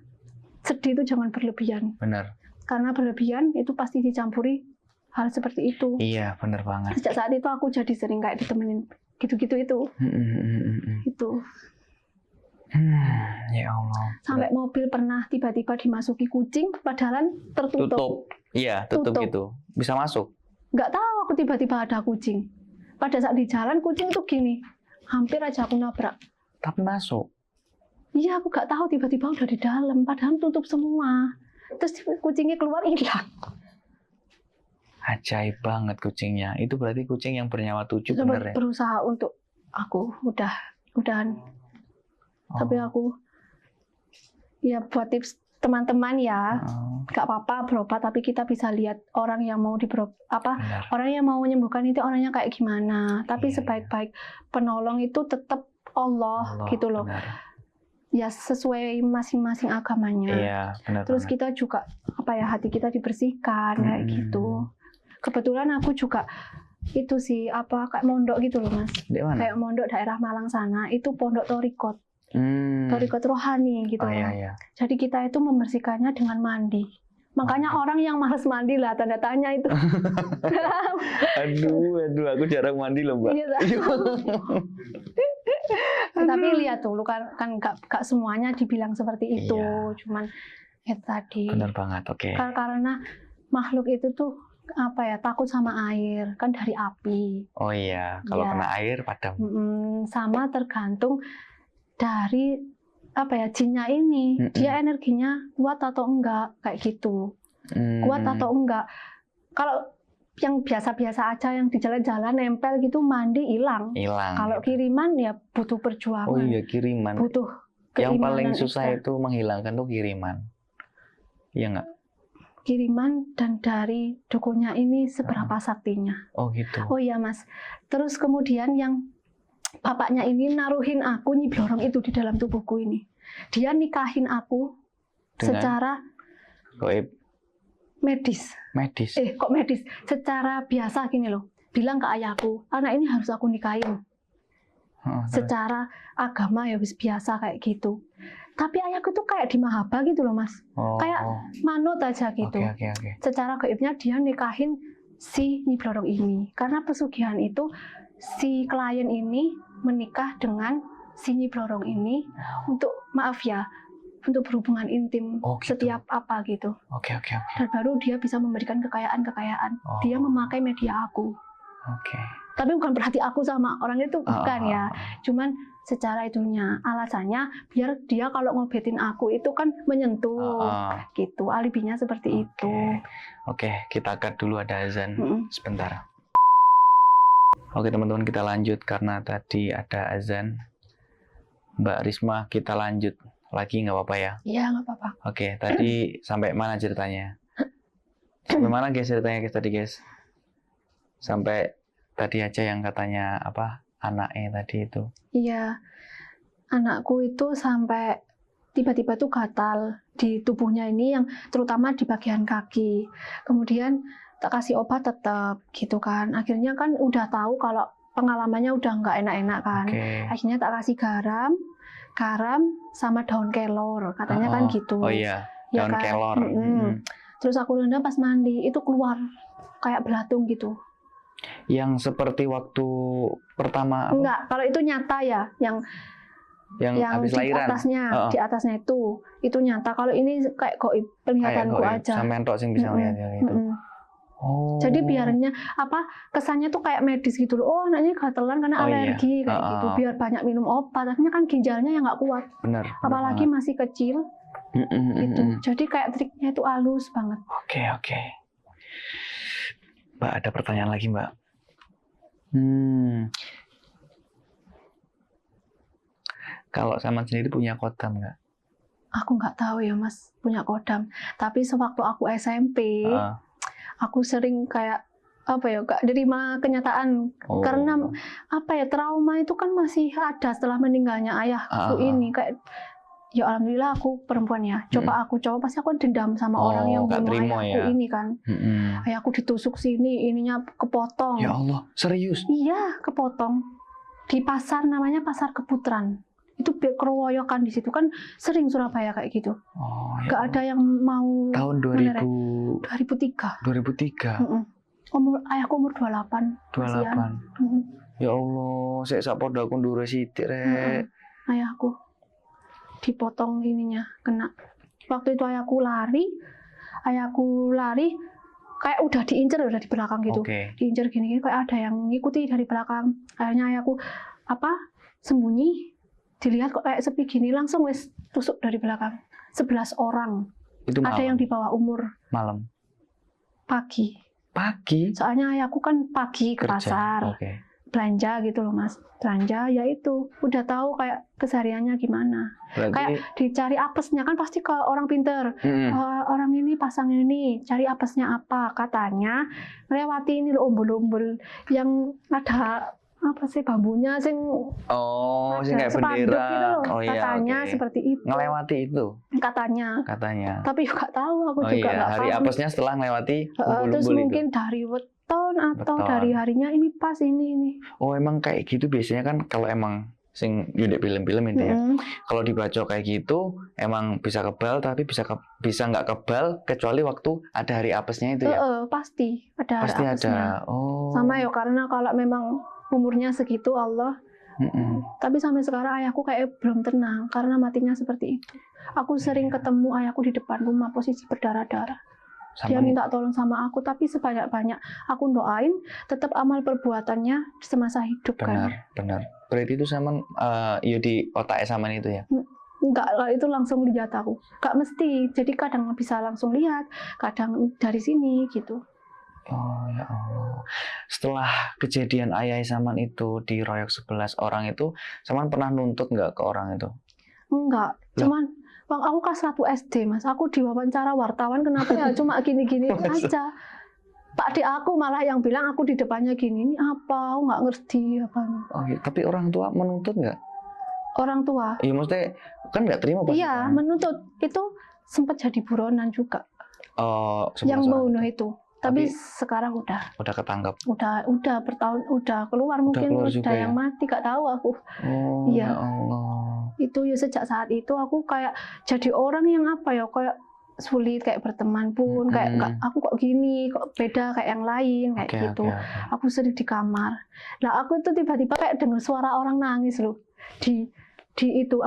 [SPEAKER 2] sedih itu jangan berlebihan.
[SPEAKER 1] Benar.
[SPEAKER 2] Karena berlebihan itu pasti dicampuri hal seperti itu.
[SPEAKER 1] Iya, benar banget.
[SPEAKER 2] Sejak saat itu aku jadi sering kayak ditemenin gitu-gitu itu. Itu.
[SPEAKER 1] Ya Allah.
[SPEAKER 2] Sampai mobil pernah tiba-tiba dimasuki kucing, padahal tertutup.
[SPEAKER 1] Iya, tutup gitu. Bisa masuk?
[SPEAKER 2] Nggak tahu aku tiba-tiba ada kucing. Pada saat di jalan kucing tuh gini, hampir aja aku nabrak.
[SPEAKER 1] Tapi masuk?
[SPEAKER 2] Iya, aku nggak tahu tiba-tiba udah di dalam, padahal tutup semua. Terus kucingnya keluar hilang.
[SPEAKER 1] Ajaib banget kucingnya. Itu berarti kucing yang bernyawa 7 bener ya?
[SPEAKER 2] Berusaha untuk aku udahan. Tapi aku ya buat tips teman-teman ya, nggak apa-apa berobat, tapi kita bisa lihat orang yang mau orang yang mau menyembuhkan itu orangnya kayak gimana. Tapi sebaik-baik penolong itu tetap Allah gitu loh. Benar. Ya sesuai masing-masing agamanya.
[SPEAKER 1] Iya, benar.
[SPEAKER 2] Terus kita juga hati kita dibersihkan kayak gitu. Kebetulan aku juga itu sih kayak mondok gitu loh Mas. Kayak mondok daerah Malang sana itu pondok Torikot. Torikot rohani gitu.
[SPEAKER 1] Iya.
[SPEAKER 2] Jadi kita itu membersihkannya dengan mandi. Makanya orang yang malas mandi lah tanda tanya itu.
[SPEAKER 1] aduh, aku jarang mandi loh Mbak.
[SPEAKER 2] Tapi lihat dulu kan gak semuanya dibilang seperti itu. Iya. Cuman tadi.
[SPEAKER 1] Benar banget, oke.
[SPEAKER 2] Karena makhluk itu tuh takut sama air, kan dari api.
[SPEAKER 1] Oh iya, kalau kena air padam.
[SPEAKER 2] Sama tergantung dari jinnya ini, dia energinya kuat atau enggak, kayak gitu. Kuat atau enggak. Kalau yang biasa-biasa aja yang di jalan-jalan nempel gitu mandi hilang. Kalau kiriman ya butuh perjuangan.
[SPEAKER 1] Oh iya, kiriman.
[SPEAKER 2] Butuh keimanan.
[SPEAKER 1] Yang paling susah itu menghilangkan tuh kiriman. Iya enggak?
[SPEAKER 2] Kiriman dan dari dukunnya ini seberapa saktinya.
[SPEAKER 1] Oh gitu.
[SPEAKER 2] Oh iya Mas. Terus kemudian yang bapaknya ini naruhin aku Nyi Blorong itu di dalam tubuhku ini. Dia nikahin aku secara
[SPEAKER 1] goib.
[SPEAKER 2] Medis. Kok medis? Secara biasa gini loh. Bilang ke ayahku, anak ini harus aku nikahin. Secara agama ya biasa kayak gitu. Tapi ayahku tuh kayak dimahaba gitu loh Mas. Kayak manut aja gitu.
[SPEAKER 1] Okay.
[SPEAKER 2] Secara gaibnya dia nikahin si Nyi Blorong ini. Karena pesugihan itu si klien ini menikah dengan si Nyi Blorong ini untuk untuk berhubungan intim setiap gitu.
[SPEAKER 1] Oke.
[SPEAKER 2] Dan baru dia bisa memberikan kekayaan. Dia memakai media aku. Tapi bukan berarti aku sama orang itu bukan ya. Cuman secara itunya alasannya biar dia kalau ngobetin aku itu kan menyentuh gitu. Alibinya seperti itu.
[SPEAKER 1] Oke, kita cut dulu ada azan sebentar. Oke teman-teman, kita lanjut karena tadi ada azan. Mbak Risma, kita lanjut lagi nggak apa-apa ya?
[SPEAKER 2] Iya, nggak apa-apa.
[SPEAKER 1] Oke, tadi sampai mana ceritanya? Sampai mana guys ceritanya tadi guys? Sampai tadi aja yang katanya anaknya tadi itu?
[SPEAKER 2] Iya, anakku itu sampai tiba-tiba tuh gatal di tubuhnya ini, yang terutama di bagian kaki. Kemudian tak kasih obat tetap gitu kan. Akhirnya kan udah tahu kalau pengalamannya udah nggak enak-enak kan.
[SPEAKER 1] Oke.
[SPEAKER 2] Akhirnya tak kasih garam sama daun kelor, katanya kan gitu.
[SPEAKER 1] Oh iya,
[SPEAKER 2] Ya
[SPEAKER 1] daun
[SPEAKER 2] kan?
[SPEAKER 1] kelor.
[SPEAKER 2] Terus aku rendam pas mandi, itu keluar kayak belatung gitu.
[SPEAKER 1] Yang seperti waktu pertama apa?
[SPEAKER 2] Enggak, kalau itu nyata ya, yang
[SPEAKER 1] habis
[SPEAKER 2] di
[SPEAKER 1] lahiran.
[SPEAKER 2] di atasnya itu nyata. Kalau ini kayak goib, penglihatanku
[SPEAKER 1] Kayak
[SPEAKER 2] aja.
[SPEAKER 1] sampean tok sing bisa lihat gitu. Oh.
[SPEAKER 2] Jadi biarnya kesannya tuh kayak medis gitu loh. Oh, anaknya gatelan karena alergi kayak gitu. Biar banyak minum obat. Akhirnya kan ginjalnya yang nggak kuat.
[SPEAKER 1] Benar.
[SPEAKER 2] Apalagi masih kecil. Gitu. Jadi kayak triknya itu halus banget.
[SPEAKER 1] Oke. Mbak, ada pertanyaan lagi, Mbak. Kalau Saman sendiri punya kodam nggak?
[SPEAKER 2] Aku nggak tahu ya, Mas, punya kodam. Tapi sewaktu aku SMP, aku sering kayak gak nerima kenyataan. Karena trauma itu kan masih ada setelah meninggalnya ayahku ini. Kayak ya alhamdulillah aku perempuan ya. Coba pasti aku dendam sama orang yang bunuh ayahku ini kan. Ayahku ditusuk sini, ininya kepotong.
[SPEAKER 1] Ya Allah, serius?
[SPEAKER 2] Iya, kepotong. Di pasar, namanya Pasar Keputaran. Itu keroyokan di situ kan, sering Surabaya kayak gitu. Gak ada yang mau.
[SPEAKER 1] Tahun
[SPEAKER 2] 2003. Ayahku umur 28.
[SPEAKER 1] 28. Ya Allah, saya sak podo aku ndure sithik rek.
[SPEAKER 2] Ayahku dipotong ininya, kena. Waktu itu ayahku lari kayak udah diincer, udah di belakang gitu. Diincer gini-gini, kayak ada yang ngikuti dari belakang. Akhirnya ayahku sembunyi, dilihat kok kayak sepi gini, langsung wes tusuk dari belakang. 11 orang.
[SPEAKER 1] Itu malam?
[SPEAKER 2] Ada yang di bawah umur.
[SPEAKER 1] Malam?
[SPEAKER 2] Pagi. Soalnya ayahku kan pagi ke pasar. Belanja gitu loh, Mas. Belanja ya itu. Udah tahu kayak kesehariannya gimana.
[SPEAKER 1] Berarti...
[SPEAKER 2] Kayak dicari apesnya kan pasti ke orang pinter. Orang ini pasang ini, cari apesnya apa? Katanya melewati ini loh, umbul-umbul yang ada bambunya sing
[SPEAKER 1] kayak bendera
[SPEAKER 2] gitu, katanya seperti itu.
[SPEAKER 1] Ngelewati itu katanya
[SPEAKER 2] tapi juga tahu aku juga nggak
[SPEAKER 1] hari
[SPEAKER 2] paham.
[SPEAKER 1] Apesnya setelah ngelewati umbul-umbul
[SPEAKER 2] terus mungkin itu. Dari weton atau dari harinya ini pas ini
[SPEAKER 1] emang kayak gitu biasanya kan, kalau emang sing yudek film-film itu ya. Kalau dibaca kayak gitu emang bisa kebal, tapi bisa nggak kebal kecuali waktu ada hari apesnya itu ya.
[SPEAKER 2] Pasti ada hari apesnya. Sama ya, karena kalau memang umurnya segitu Allah. Tapi sampai sekarang ayahku kayak belum tenang karena matinya seperti itu. Aku sering ketemu ayahku di depan rumah posisi berdarah-darah. Dia minta tolong sama aku, tapi sebanyak-banyak aku doain, tetap amal perbuatannya semasa hidup.
[SPEAKER 1] Benar. Berarti itu Saman di otaknya Saman itu ya?
[SPEAKER 2] Enggak, itu langsung lihat aku. Enggak mesti, jadi kadang bisa langsung lihat, kadang dari sini gitu.
[SPEAKER 1] Oh ya Allah. Setelah kejadian ayah Saman itu diroyok 11 orang itu, Saman pernah nuntut nggak ke orang itu?
[SPEAKER 2] Enggak, cuman aku kelas 1 SD, Mas. Aku diwawancara wartawan, kenapa ya cuma gini-gini aja. Pak D aku malah yang bilang aku di depannya gini, ini apa? Aku nggak ngerti apa.
[SPEAKER 1] Tapi orang tua menuntut nggak?
[SPEAKER 2] Orang tua?
[SPEAKER 1] Iya, maksudnya kan nggak terima pasti.
[SPEAKER 2] Iya, menuntut. Itu sempat jadi buronan juga. Yang membunuh itu. Tapi sekarang udah
[SPEAKER 1] ketangkap.
[SPEAKER 2] Udah bertahun, udah keluar mungkin, udah yang mati, gak tahu aku.
[SPEAKER 1] Ya Allah.
[SPEAKER 2] Itu ya sejak saat itu aku kayak jadi orang yang kayak sulit kayak berteman pun, kayak aku kok gini, kok beda kayak yang lain kayak gitu. Aku sering di kamar. Lah aku itu tiba-tiba kayak dengar suara orang nangis loh di itu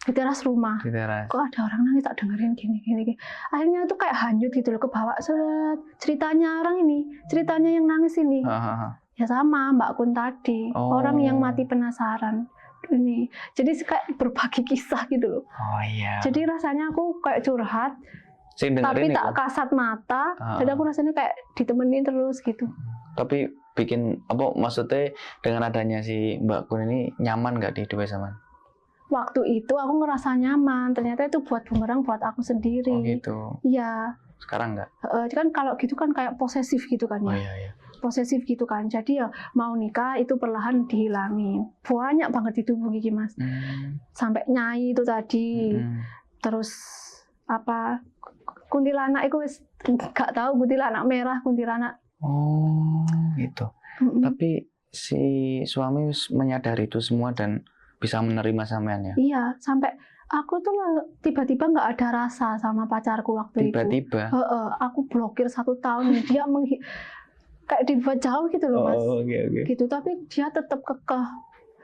[SPEAKER 2] di teras rumah. Kok ada orang nangis, tak dengerin gini. Akhirnya itu kayak hanyut gitu loh, kebawa ceritanya yang nangis ini. Ya sama Mbak Kun tadi, orang yang mati penasaran. Ini. Jadi kayak berbagi kisah gitu loh. Jadi rasanya aku kayak curhat, tapi tak kasat mata, jadi aku rasanya kayak ditemenin terus gitu.
[SPEAKER 1] Tapi bikin maksudnya dengan adanya si Mbak Kun ini nyaman nggak di hidup Saman?
[SPEAKER 2] Waktu itu aku ngerasa nyaman, ternyata itu buat bumerang buat aku sendiri.
[SPEAKER 1] Gitu.
[SPEAKER 2] Iya.
[SPEAKER 1] Sekarang nggak?
[SPEAKER 2] Kan kalau gitu kan kayak posesif gitu kan ya.
[SPEAKER 1] Iya.
[SPEAKER 2] posesif gitu kan. Jadi ya mau nikah itu perlahan dihilangin. Banyak banget di tubuh Gigi Mas. Sampai nyai itu tadi. Terus apa kuntilanak itu gak tahu kuntilanak merah, kuntilanak.
[SPEAKER 1] Oh, gitu. Tapi si suami menyadari itu semua dan bisa menerima sampean ya?
[SPEAKER 2] Iya, sampai aku tuh tiba-tiba nggak ada rasa sama pacarku waktu
[SPEAKER 1] Tiba-tiba?
[SPEAKER 2] itu. Aku blokir 1 tahun, dia kayak dibuat jauh gitu loh Mas.
[SPEAKER 1] Okay.
[SPEAKER 2] Gitu, tapi dia tetap kekeh.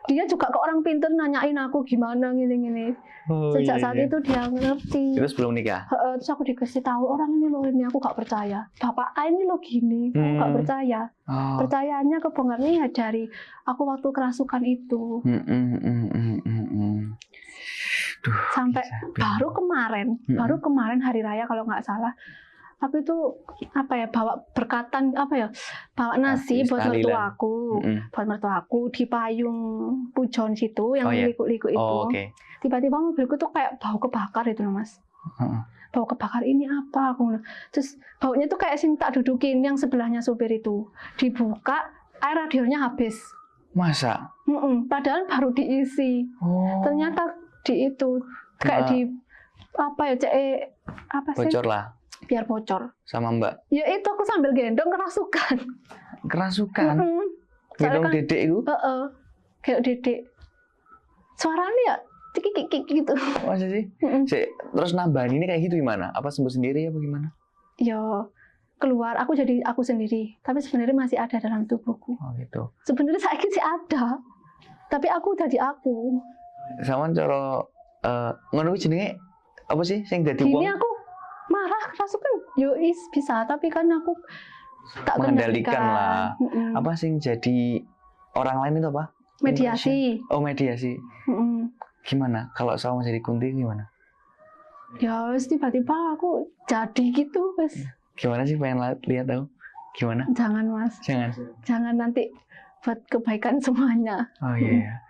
[SPEAKER 2] Dia juga ke orang pinter nanyain aku gimana gini-gini. Sejak saat itu dia ngerti.
[SPEAKER 1] Terus belum nikah?
[SPEAKER 2] Terus aku dikasih tahu orang ini loh, ini aku gak percaya. Bapak A ini loh gini, aku gak percaya. Percayaannya kebongkarnya ya dari aku waktu kerasukan itu.
[SPEAKER 1] Duh,
[SPEAKER 2] sampai baru kemarin hari raya kalau nggak salah. Aku itu bawa berkatan bawa nasi buat mertuaku di payung pujon situ yang liku-liku itu. Tiba-tiba mobilku tuh kayak bau kebakar itu loh Mas. Bau kebakar ini apa? Terus baunya tuh kayak sing tak dudukin yang sebelahnya supir itu. Dibuka, air radionya habis.
[SPEAKER 1] Masa?
[SPEAKER 2] Padahal baru diisi. Ternyata di itu kayak di
[SPEAKER 1] bocor lah.
[SPEAKER 2] Biar bocor.
[SPEAKER 1] Sama Mbak?
[SPEAKER 2] Ya itu aku sambil gendong kerasukan.
[SPEAKER 1] Kerasukan? Gendong dedek itu?
[SPEAKER 2] Kayak dedek. Suaranya ya kik gitu.
[SPEAKER 1] Masa sih? Terus nambahin ini kayak gitu gimana? Apa sembuh sendiri apa gimana?
[SPEAKER 2] Ya keluar, aku jadi aku sendiri. Tapi sebenarnya masih ada dalam tubuhku.
[SPEAKER 1] Oh gitu.
[SPEAKER 2] Sebenarnya sakit sih ada. Tapi aku udah di aku.
[SPEAKER 1] Sama cara ngono jenenge apa sih sing dadi wong?
[SPEAKER 2] Gini aku marah kerasukan. Yo bisa, tapi kan aku tak
[SPEAKER 1] mengendalikan lah. Apa sing jadi orang lain itu apa?
[SPEAKER 2] Mediasi.
[SPEAKER 1] Oh, mediasi. Gimana? Kalau sama jadi Kunti gimana?
[SPEAKER 2] Ya wes tiba-tiba aku jadi gitu wes.
[SPEAKER 1] Gimana sih pengen lihat tahu? Gimana?
[SPEAKER 2] Jangan Mas. Jangan nanti buat kebaikan semuanya.
[SPEAKER 1] Oh iya.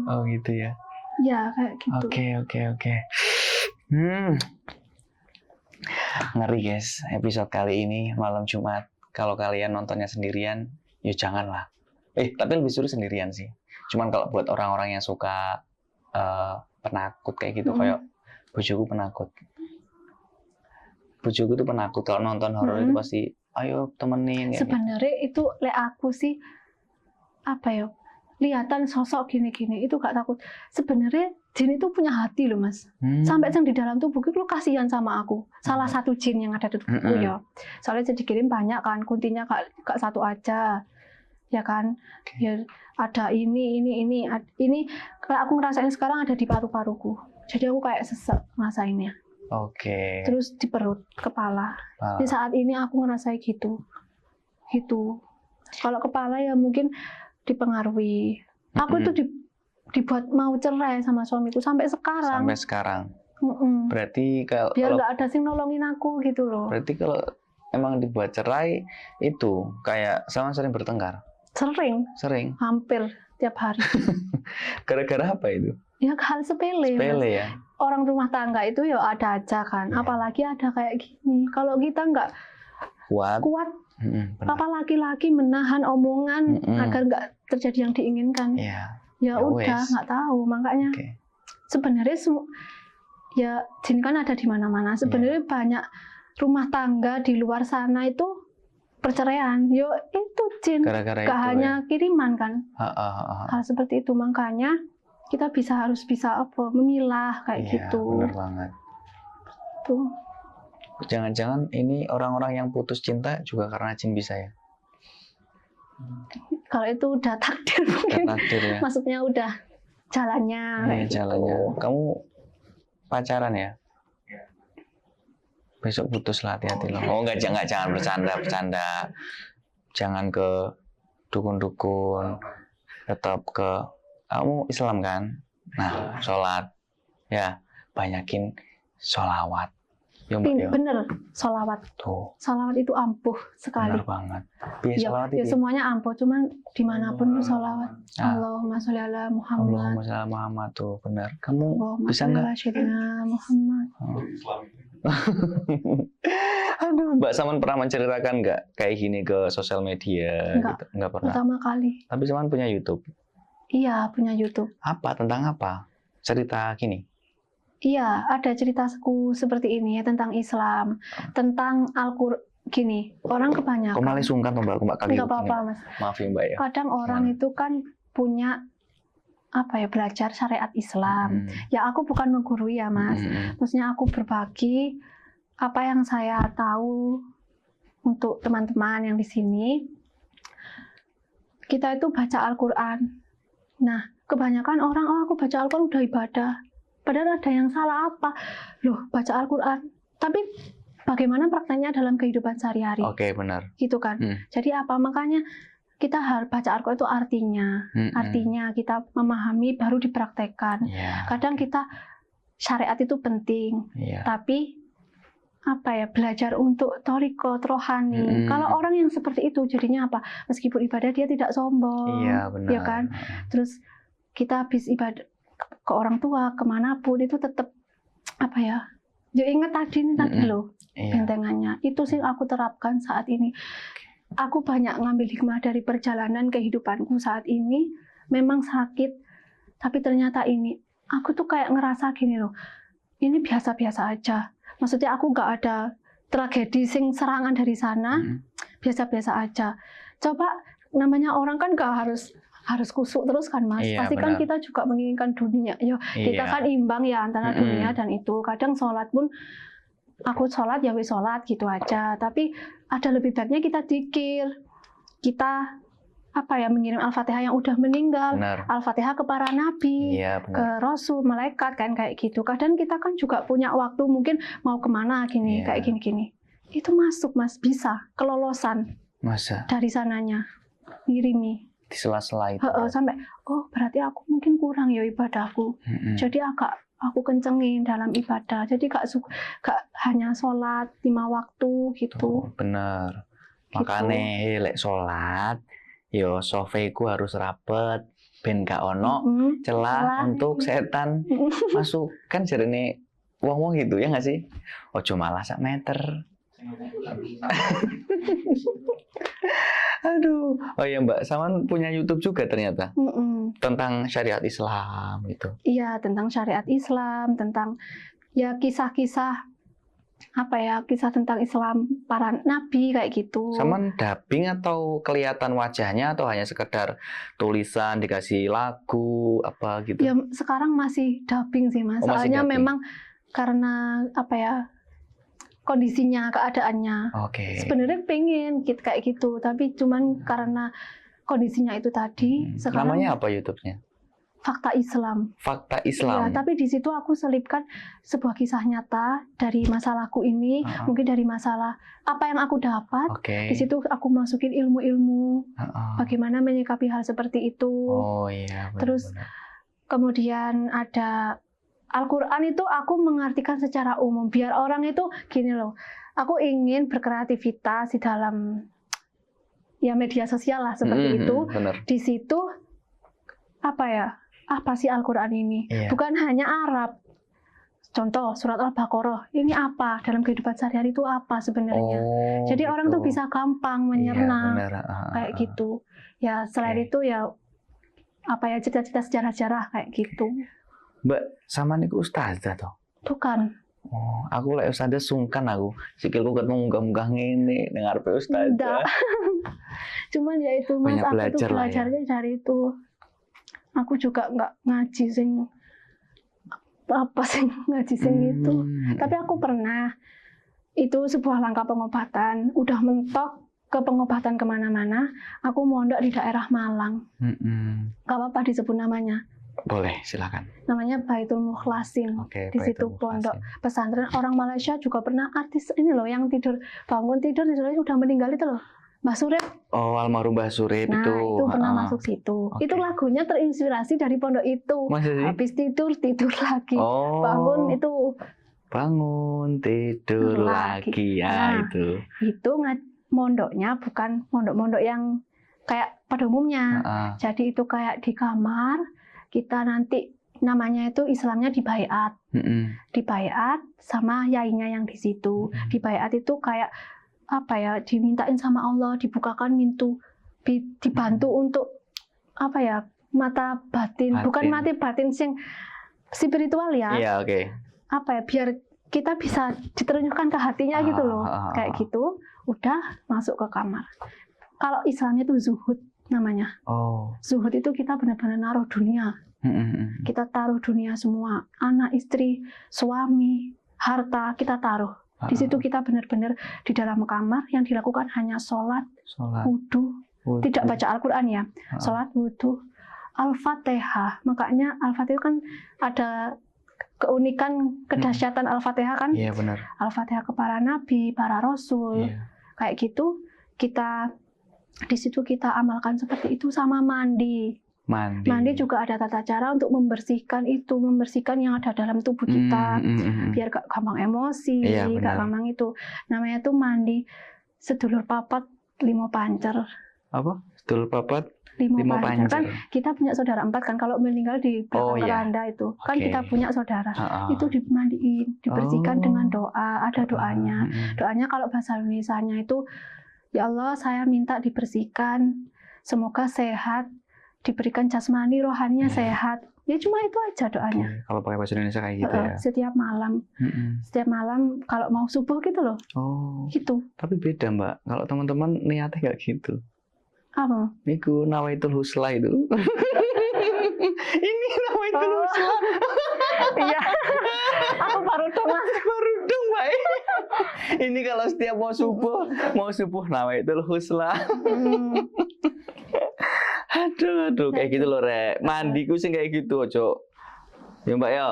[SPEAKER 1] Oh gitu ya.
[SPEAKER 2] Ya kayak gitu.
[SPEAKER 1] Oke. Ngeri guys, episode kali ini malam Jumat. Kalau kalian nontonnya sendirian, ya janganlah. Tapi lebih suruh sendirian sih. Cuman kalau buat orang-orang yang suka penakut kayak gitu, kayak bojoku penakut. Bojoku tuh penakut kalau nonton horor itu pasti, ayo temenin.
[SPEAKER 2] Sebenarnya itu aku sih lihatan sosok gini-gini itu gak takut. Sebenarnya jin itu punya hati loh Mas. Sampai yang di dalam tubuhku lu kasihan sama aku. Salah satu jin yang ada di tubuhku ya. Soalnya jadi dikirim banyak kan, kuntinya gak satu aja. Ya kan? Ya ada ini kalau aku ngerasain sekarang ada di paru-paruku. Jadi aku kayak sesek ngerasainnya.
[SPEAKER 1] Oke.
[SPEAKER 2] Terus di perut, kepala. Di saat ini aku ngerasain gitu. Kalau kepala ya mungkin dipengaruhi. Aku itu dibuat mau cerai sama suamiku sampai sekarang. Berarti biar nggak ada sing nolongin aku gitu loh.
[SPEAKER 1] Berarti kalau emang dibuat cerai itu kayak sama sering bertengkar.
[SPEAKER 2] Sering. Hampir tiap hari.
[SPEAKER 1] Gara-gara apa itu?
[SPEAKER 2] Ya hal sepele.
[SPEAKER 1] Ya.
[SPEAKER 2] Orang rumah tangga itu ya ada aja kan. Apalagi ada kayak gini. Kalau kita nggak kuat. Apa laki-laki menahan omongan agar nggak terjadi yang diinginkan. Ya udah nggak tahu. Makanya sebenarnya ya jin kan ada di mana-mana. Sebenarnya banyak rumah tangga di luar sana itu perceraian. Yo itu jin.
[SPEAKER 1] Gara-gara
[SPEAKER 2] gak
[SPEAKER 1] itu,
[SPEAKER 2] hanya kiriman kan. Hal seperti itu. Makanya kita harus bisa memilah kayak gitu.
[SPEAKER 1] Benar banget.
[SPEAKER 2] Tuh.
[SPEAKER 1] Jangan-jangan ini orang-orang yang putus cinta juga karena jin bisa ya?
[SPEAKER 2] Kalau itu udah takdir mungkin.
[SPEAKER 1] Takdir ya.
[SPEAKER 2] Maksudnya udah jalannya.
[SPEAKER 1] Jalannya. Kamu pacaran ya? Besok putus lah, hati-hati loh. Oh enggak, jangan bercanda. Jangan ke dukun-dukun. Tetap ke kamu Islam kan? Nah, sholat. Ya, banyakin sholawat.
[SPEAKER 2] Bener, sholawat.
[SPEAKER 1] Tuh.
[SPEAKER 2] Sholawat itu ampuh sekali.
[SPEAKER 1] Benar banget.
[SPEAKER 2] Ya semuanya ampuh, cuman dimanapun tuh sholawat. Allahumma sholli ala Muhammad.
[SPEAKER 1] Allahumma sholli ala Muhammad tuh benar. Kamu bisa nggak?
[SPEAKER 2] Muhammad.
[SPEAKER 1] Aduh, Mbak Saman pernah menceritakan nggak kayak gini ke sosial media?
[SPEAKER 2] Enggak.
[SPEAKER 1] Gitu? Nggak pernah.
[SPEAKER 2] Pertama kali.
[SPEAKER 1] Tapi Saman punya YouTube.
[SPEAKER 2] Iya, punya YouTube.
[SPEAKER 1] Apa? Tentang apa? Cerita gini.
[SPEAKER 2] Iya, ada ceritaku seperti ini ya tentang Islam, tentang Al-Qur'an. Gini, orang kebanyakan.
[SPEAKER 1] Kok malah sungkan tuh Mbak kali.
[SPEAKER 2] Nggak apa-apa, Mas.
[SPEAKER 1] Maaf ya Mbak ya.
[SPEAKER 2] Kadang orang itu kan punya apa ya, belajar syariat Islam. Ya aku bukan menggurui ya Mas. Maksudnya aku berbagi apa yang saya tahu untuk teman-teman yang di sini. Kita itu baca Al-Qur'an. Nah, kebanyakan orang, oh aku baca Al-Qur'an udah ibadah. Padahal ada yang salah apa? Loh, baca Al-Qur'an. Tapi bagaimana prakteknya dalam kehidupan sehari-hari?
[SPEAKER 1] Oke, benar.
[SPEAKER 2] Gitu kan. Jadi apa? Makanya kita harus baca Al-Qur'an itu artinya kita memahami baru dipraktekkan. Kadang kita syariat itu penting, tapi apa ya, belajar untuk thariqat rohani. Kalau orang yang seperti itu jadinya apa? Meskipun ibadah dia tidak sombong, ya kan? Terus kita habis ibadah ke orang tua, kemanapun itu tetap apa ya? Ya ingat tadi loh bentengannya. Itu sih aku terapkan saat ini. Aku banyak ngambil hikmah dari perjalanan kehidupanku saat ini. Memang sakit, tapi ternyata ini aku tuh kayak ngerasa gini loh. Ini biasa-biasa aja. Maksudnya aku nggak ada tragedi sing serangan dari sana. Biasa-biasa aja. Coba namanya orang kan nggak harus kusuk terus kan Mas. Pasti kan kita juga menginginkan dunia. Kita kan imbang ya antara dunia dan itu. Kadang sholat pun aku sholat ya wis sholat gitu aja. Tapi ada lebih baiknya kita dzikir. Kita apa ya, mengirim Al-Fatihah yang udah meninggal, Al-Fatihah ke para nabi, ke rasul, malaikat kan kayak gitu. Kadang kita kan juga punya waktu mungkin mau kemana gini, kayak gini-gini. Itu masuk Mas, bisa kelolosan.
[SPEAKER 1] Masa? Dari
[SPEAKER 2] sananya ngirimi.
[SPEAKER 1] Di sela-sela itu.
[SPEAKER 2] Sampai berarti aku mungkin kurang ya ibadahku. Jadi aku kencengin dalam ibadah. Jadi gak hanya sholat 5 waktu gitu.
[SPEAKER 1] Bener. Makanya lek sholat, yo sofeku harus rapet, ben gak ono celah untuk setan masuk. Kan jarene wong-wong gitu ya nggak sih? Ojo malah sak meter. Aduh. Oh ya Mbak Saman punya YouTube juga ternyata. Tentang syariat Islam gitu.
[SPEAKER 2] Iya, tentang syariat Islam, tentang ya kisah-kisah apa ya, kisah tentang Islam para nabi kayak gitu.
[SPEAKER 1] Saman dubbing atau kelihatan wajahnya atau hanya sekedar tulisan dikasih lagu apa gitu?
[SPEAKER 2] Ya sekarang masih dubbing sih Mas. Soalnya memang karena apa ya, kondisinya, keadaannya. Sebenarnya pengen kayak gitu, tapi cuman karena kondisinya itu tadi. Sekarang
[SPEAKER 1] namanya apa YouTube-nya?
[SPEAKER 2] Fakta Islam.
[SPEAKER 1] Fakta Islam.
[SPEAKER 2] Ya, tapi di situ aku selipkan sebuah kisah nyata dari masalahku ini, mungkin dari masalah apa yang aku dapat. Di situ aku masukin ilmu-ilmu, bagaimana menyikapi hal seperti itu. Terus kemudian ada Al-Qur'an itu aku mengartikan secara umum, biar orang itu gini loh. Aku ingin berkreativitas di dalam ya media sosial lah seperti itu. Di situ apa ya? Apa sih Al-Qur'an ini? Bukan hanya Arab. Contoh surat Al-Baqarah. Ini apa? Dalam kehidupan sehari-hari itu apa sebenarnya? Jadi orang tuh bisa gampang menyerna kayak gitu. Ya selain itu ya apa ya, cerita-cerita sejarah-sejarah kayak gitu.
[SPEAKER 1] Mbak Saman itu ustazah toh?
[SPEAKER 2] Tuh kan.
[SPEAKER 1] Aku lek ustazah sungkan aku. Sikilku ketemu munggah-munggah ngene ning ngarepe ustazah.
[SPEAKER 2] Cuman ya itu Mas, aku tuh belajarnya dari itu. Aku juga nggak ngaji sing ngaji sing itu. Tapi aku pernah, itu sebuah langkah pengobatan. Udah mentok ke pengobatan kemana-mana. Aku mondok di daerah Malang. Gak apa-apa disebut namanya.
[SPEAKER 1] Boleh, silakan.
[SPEAKER 2] Namanya Baitul Mukhlasin. Di situ pondok pesantren. Orang Malaysia juga pernah, artis ini loh yang bangun tidur udah meninggal itu loh. Mbah Surip.
[SPEAKER 1] Almarhum Mbah Surip itu.
[SPEAKER 2] Nah, itu pernah masuk situ. Itu lagunya terinspirasi dari pondok itu. Habis tidur lagi. Bangun itu.
[SPEAKER 1] Bangun tidur lagi. Ya itu.
[SPEAKER 2] Itu mondoknya bukan mondok-mondok yang kayak pada umumnya. Jadi itu kayak di kamar, kita nanti namanya itu Islamnya dibaiat. Dibaiat sama yainya yang di situ. Dibaiat itu kayak apa ya, dimintain sama Allah, dibukakan pintu, dibantu untuk apa ya, mata batin. Bukan mata batin sing spiritual ya.
[SPEAKER 1] Iya, oke.
[SPEAKER 2] Apa ya, biar kita bisa diterjunkan ke hatinya gitu loh. Kayak gitu, udah masuk ke kamar. Kalau Islamnya itu zuhud namanya. Zuhud itu kita benar-benar naruh dunia. Kita taruh dunia semua, anak, istri, suami, harta kita taruh. Di situ kita benar-benar di dalam kamar yang dilakukan hanya sholat, wudhu, tidak baca Al-Quran ya, sholat, wudhu, Al-Fatihah. Makanya Al-Fatihah kan ada keunikan, kedahsyatan Al-Fatihah kan.
[SPEAKER 1] Iya, benar.
[SPEAKER 2] Al-Fatihah ke para nabi, para rasul, kayak gitu. Kita di situ kita amalkan seperti itu, sama mandi. Mandi juga ada tata cara untuk membersihkan itu, membersihkan yang ada dalam tubuh kita, biar gak gampang emosi, gak gampang itu. Namanya tuh mandi sedulur papat limo pancer.
[SPEAKER 1] Apa? Sedulur papat
[SPEAKER 2] limo pancer. Kan kita punya saudara 4 kan, kalau meninggal di belakang keranda itu, kan kita punya saudara. Itu dimandiin, dibersihkan dengan doa, ada doanya. Doanya kalau bahasa Indonesianya itu, ya Allah, saya minta dibersihkan, semoga sehat, diberikan jasmani, rohaninya sehat. Ya cuma itu aja doanya.
[SPEAKER 1] Kalau pakai bahasa Indonesia kayak gitu ya.
[SPEAKER 2] Setiap malam. Setiap malam kalau mau subuh gitu loh. Gitu.
[SPEAKER 1] Tapi beda, Mbak. Kalau teman-teman niatnya nggak gitu.
[SPEAKER 2] Apa?
[SPEAKER 1] Niku nawaitul husla itu. Ini nawaitul husla.
[SPEAKER 2] Iya. Aku baru dong, Mas.
[SPEAKER 1] Baru dong, Mbak. Ini kalau setiap mau subuh nawaitul husla. Aduh, kayak gitu loh, Rek. Mandiku sih kayak gitu, Cok. Ya, Mbak ya.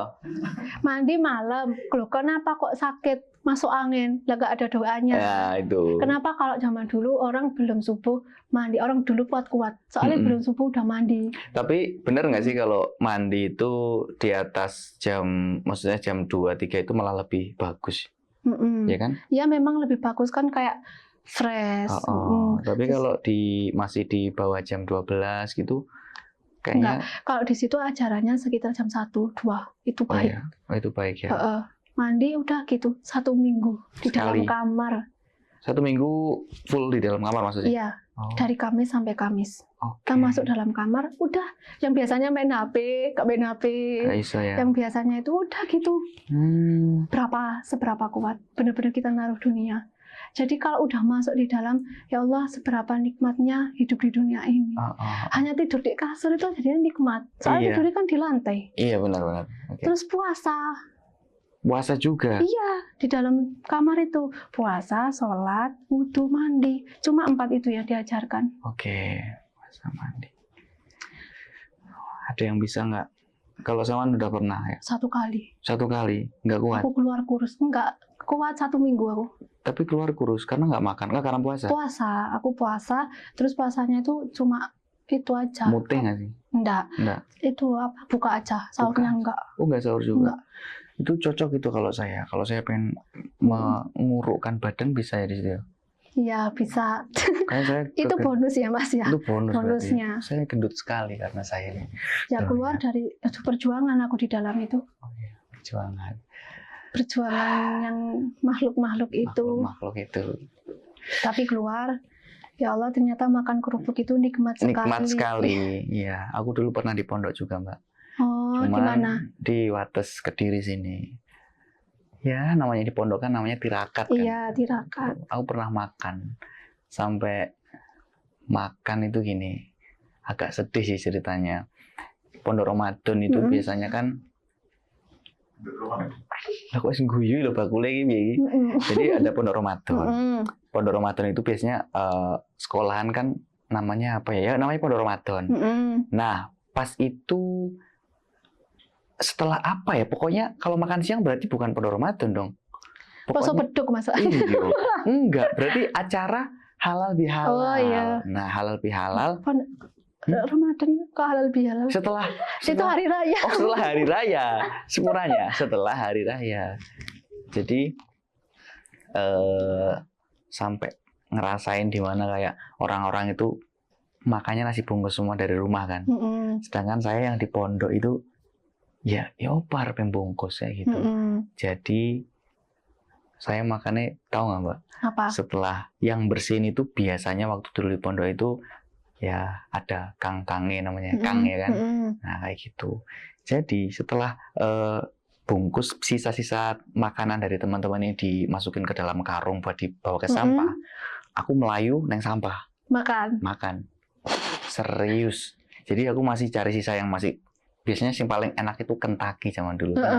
[SPEAKER 2] Mandi malam. Loh, kenapa kok sakit masuk angin? Lah nggak ada doanya.
[SPEAKER 1] Ya, itu.
[SPEAKER 2] Kenapa kalau zaman dulu orang belum subuh mandi? Orang dulu kuat-kuat. Soalnya belum subuh udah mandi.
[SPEAKER 1] Tapi bener nggak sih kalau mandi itu di atas maksudnya jam 2-3 itu malah lebih bagus? Ya kan?
[SPEAKER 2] Ya memang lebih bagus kan, kayak fresh.
[SPEAKER 1] Tapi kalau masih di bawah jam 12 gitu kayaknya.
[SPEAKER 2] Enggak, kalau di situ ajarannya sekitar jam 1-2 itu baik.
[SPEAKER 1] Itu baik ya.
[SPEAKER 2] Mandi udah gitu 1 minggu di dalam kamar.
[SPEAKER 1] 1 minggu full di dalam kamar maksudnya?
[SPEAKER 2] Iya. Dari Kamis sampai Kamis. Kita masuk dalam kamar, udah. Yang biasanya main HP, gak main HP.
[SPEAKER 1] Ya.
[SPEAKER 2] Yang biasanya itu udah gitu. Seberapa kuat. Benar-benar kita naruh dunia. Jadi kalau udah masuk di dalam, ya Allah, seberapa nikmatnya hidup di dunia ini. Hanya tidur di kasur itu jadinya nikmat. Soalnya tidurnya kan di lantai.
[SPEAKER 1] Iya, benar-benar.
[SPEAKER 2] Terus puasa.
[SPEAKER 1] Puasa juga?
[SPEAKER 2] Iya, di dalam kamar itu. Puasa, sholat, wudhu, mandi. Cuma 4 itu yang diajarkan.
[SPEAKER 1] Puasa, mandi. Ada yang bisa nggak? Kalau Sawan udah pernah ya?
[SPEAKER 2] 1 kali.
[SPEAKER 1] 1 kali? Nggak kuat?
[SPEAKER 2] Aku keluar kurus. Nggak kuat 1 minggu aku.
[SPEAKER 1] Tapi keluar kurus karena nggak makan? Nggak, karena puasa?
[SPEAKER 2] Puasa. Aku puasa. Terus puasanya itu cuma itu aja.
[SPEAKER 1] Mutih nggak sih?
[SPEAKER 2] Enggak. Itu apa? Buka aja. Sahurnya enggak.
[SPEAKER 1] Nggak sahur juga?
[SPEAKER 2] Enggak.
[SPEAKER 1] Itu cocok itu kalau saya. Kalau saya pengen mengurukkan badan bisa ya di situ?
[SPEAKER 2] Iya, bisa.
[SPEAKER 1] Saya
[SPEAKER 2] itu bonus ya, Mas ya?
[SPEAKER 1] Itu bonusnya.
[SPEAKER 2] Berarti.
[SPEAKER 1] Saya gendut sekali karena saya ini.
[SPEAKER 2] Ya keluar dari perjuangan aku di dalam itu.
[SPEAKER 1] Perjuangan
[SPEAKER 2] yang makhluk-makhluk itu.
[SPEAKER 1] Makhluk itu.
[SPEAKER 2] Tapi keluar, ya Allah, ternyata makan kerupuk itu nikmat sekali.
[SPEAKER 1] Nikmat sekali. Iya, aku dulu pernah di pondok juga, Mbak.
[SPEAKER 2] Cuman gimana?
[SPEAKER 1] Di Wates Kediri sini. Ya, namanya di pondok kan namanya tirakat kan.
[SPEAKER 2] Iya, tirakat.
[SPEAKER 1] Aku pernah makan. Sampai makan itu gini. Agak sedih sih ceritanya. Pondok Ramadan itu biasanya kan aku wis guyu lho bakule iki. Jadi ada pondok Ramadan. Pondok Ramadan itu biasanya sekolahan kan namanya apa ya? Namanya pondok Ramadan. Nah, pas itu setelah apa ya? Pokoknya kalau makan siang berarti bukan pondok Ramadan dong.
[SPEAKER 2] Poso beduk masuk.
[SPEAKER 1] Iya. Enggak, berarti acara halal bihalal.
[SPEAKER 2] Oh iya.
[SPEAKER 1] Nah, halal bihalal.
[SPEAKER 2] Ramadan kok halal bihalal?
[SPEAKER 1] Setelah
[SPEAKER 2] itu hari raya.
[SPEAKER 1] Setelah hari raya. Semuanya setelah hari raya. Jadi sampai ngerasain di mana kayak orang-orang itu makannya nasi bungkus semua dari rumah kan. Sedangkan saya yang di pondok itu ya opar pembungkus ya gitu. Jadi saya makannya tahu nggak Mbak?
[SPEAKER 2] Apa?
[SPEAKER 1] Setelah yang bersihin itu biasanya waktu dulu di pondok itu ya ada kangkangnya namanya, kang ya kan. Nah kayak gitu. Jadi setelah bungkus sisa-sisa makanan dari teman-teman ini dimasukin ke dalam karung buat dibawa ke sampah, aku melayu neng sampah. Makan. Serius. Jadi aku masih cari sisa yang masih, biasanya yang paling enak itu Kentucky zaman dulu kan.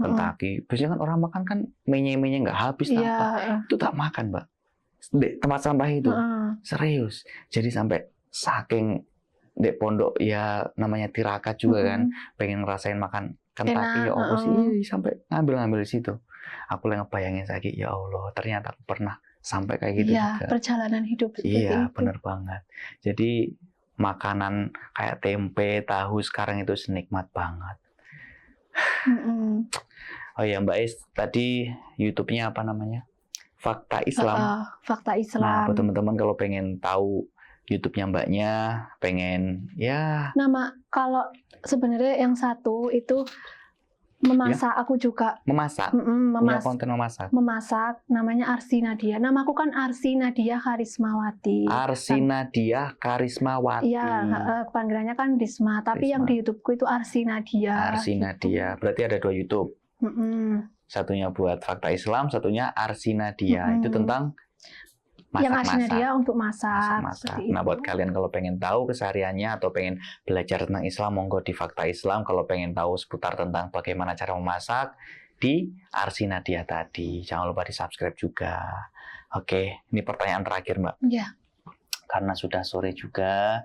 [SPEAKER 1] Kentucky. Biasanya kan orang makan kan menye-menye nggak habis apa. Itu tak makan, Mbak. Di tempat sampah itu. Serius. Jadi sampai saking di pondok ya namanya tirakat juga kan, pengen ngerasain makan Kentucky ya apa sih, sampai ngambil di situ. Aku lagi ngebayangin lagi, ya Allah, ternyata aku pernah sampai kayak gitu juga.
[SPEAKER 2] Perjalanan hidup seperti itu.
[SPEAKER 1] Iya, benar banget. Jadi makanan kayak tempe, tahu sekarang itu senikmat banget. Oh ya Mbak Is, tadi YouTube-nya apa namanya? Fakta Islam.
[SPEAKER 2] Fakta Islam.
[SPEAKER 1] Nah, buat teman-teman kalau pengen tahu YouTube-nya Mbaknya, pengen ya.
[SPEAKER 2] Nama kalau sebenarnya yang satu itu memasak, ya? Aku juga
[SPEAKER 1] memasak. Punya konten memasak.
[SPEAKER 2] Memasak, namanya Arsi Nadia. Namaku kan Arsi Nadia Karismawati.
[SPEAKER 1] Arsi Nadia Karismawati.
[SPEAKER 2] Iya, panggilannya kan Risma. Tapi Risma. Yang di YouTubeku itu Arsi Nadia.
[SPEAKER 1] Arsi
[SPEAKER 2] gitu.
[SPEAKER 1] Nadia. Berarti ada 2 YouTube. Satunya buat Fakta Islam, satunya Arsi Nadia. Itu tentang masak-masak.
[SPEAKER 2] Yang Arsi Nadia untuk masak.
[SPEAKER 1] Nah, buat kalian kalau pengen tahu kesehariannya atau pengen belajar tentang Islam, monggo di Fakta Islam. Kalau pengen tahu seputar tentang bagaimana cara memasak, di Arsi Nadia tadi. Jangan lupa di-subscribe juga. Oke, ini pertanyaan terakhir, Mbak.
[SPEAKER 2] Iya.
[SPEAKER 1] Karena sudah sore juga.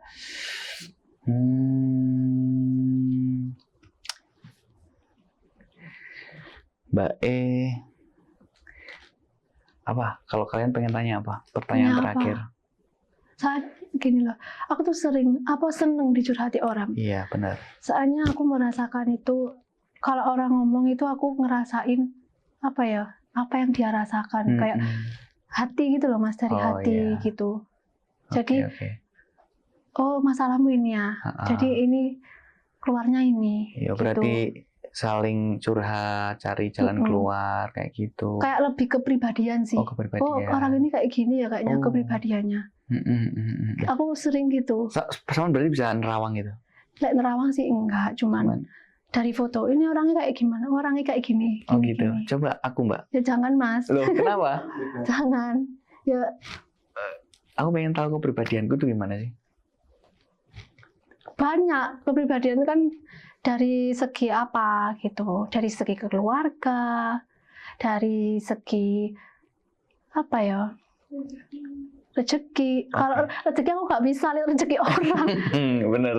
[SPEAKER 1] Mbak apa? Kalau kalian pengen tanya apa? Pertanyaan terakhir.
[SPEAKER 2] Saat gini loh, aku tuh seneng dicurhati orang.
[SPEAKER 1] Iya, benar.
[SPEAKER 2] Soalnya aku merasakan itu, kalau orang ngomong itu aku ngerasain apa yang dia rasakan, kayak hati gitu loh Mas, dari hati gitu. Jadi, oh masalahmu ini ya, jadi ini keluarnya ini.
[SPEAKER 1] Ya, berarti gitu. Saling curhat, cari jalan keluar kayak gitu.
[SPEAKER 2] Kayak lebih kepribadian sih.
[SPEAKER 1] Oh, kepribadian.
[SPEAKER 2] Oh, orang ini kayak gini ya kayaknya kepribadiannya. Aku sering gitu.
[SPEAKER 1] Sama berarti bisa nerawang gitu?
[SPEAKER 2] Nerawang sih enggak, cuman dari foto ini orangnya kayak gimana, orangnya kayak gini.
[SPEAKER 1] Oh gitu. Gini. Coba aku Mbak.
[SPEAKER 2] Ya jangan Mas.
[SPEAKER 1] Loh, kenapa?
[SPEAKER 2] Jangan. Ya.
[SPEAKER 1] Aku pengen tahu kepribadianku tuh gimana sih?
[SPEAKER 2] Banyak kepribadian kan. Dari segi apa gitu, dari segi keluarga, dari segi apa ya, rezeki. Kalau rezeki aku nggak bisa lihat rezeki orang.
[SPEAKER 1] Bener.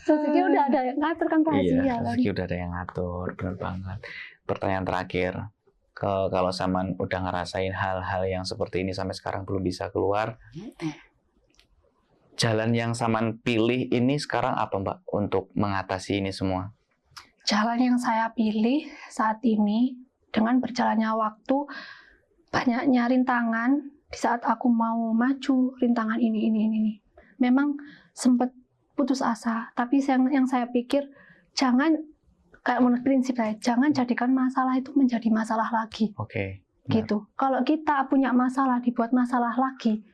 [SPEAKER 2] Rezeki udah ada yang ngatur kan rahasia.
[SPEAKER 1] Iya, rezeki udah ada yang ngatur, bener banget. Pertanyaan terakhir, kalau Saman udah ngerasain hal-hal yang seperti ini sampai sekarang belum bisa keluar, jalan yang Saman pilih ini sekarang apa Mbak untuk mengatasi ini semua?
[SPEAKER 2] Jalan yang saya pilih saat ini dengan berjalannya waktu, banyaknya rintangan di saat aku mau maju, rintangan ini. Memang sempat putus asa, tapi yang saya pikir jangan, kayak menurut prinsip saya, jangan jadikan masalah itu menjadi masalah lagi.
[SPEAKER 1] Oke.
[SPEAKER 2] Gitu. Kalau kita punya masalah dibuat masalah lagi,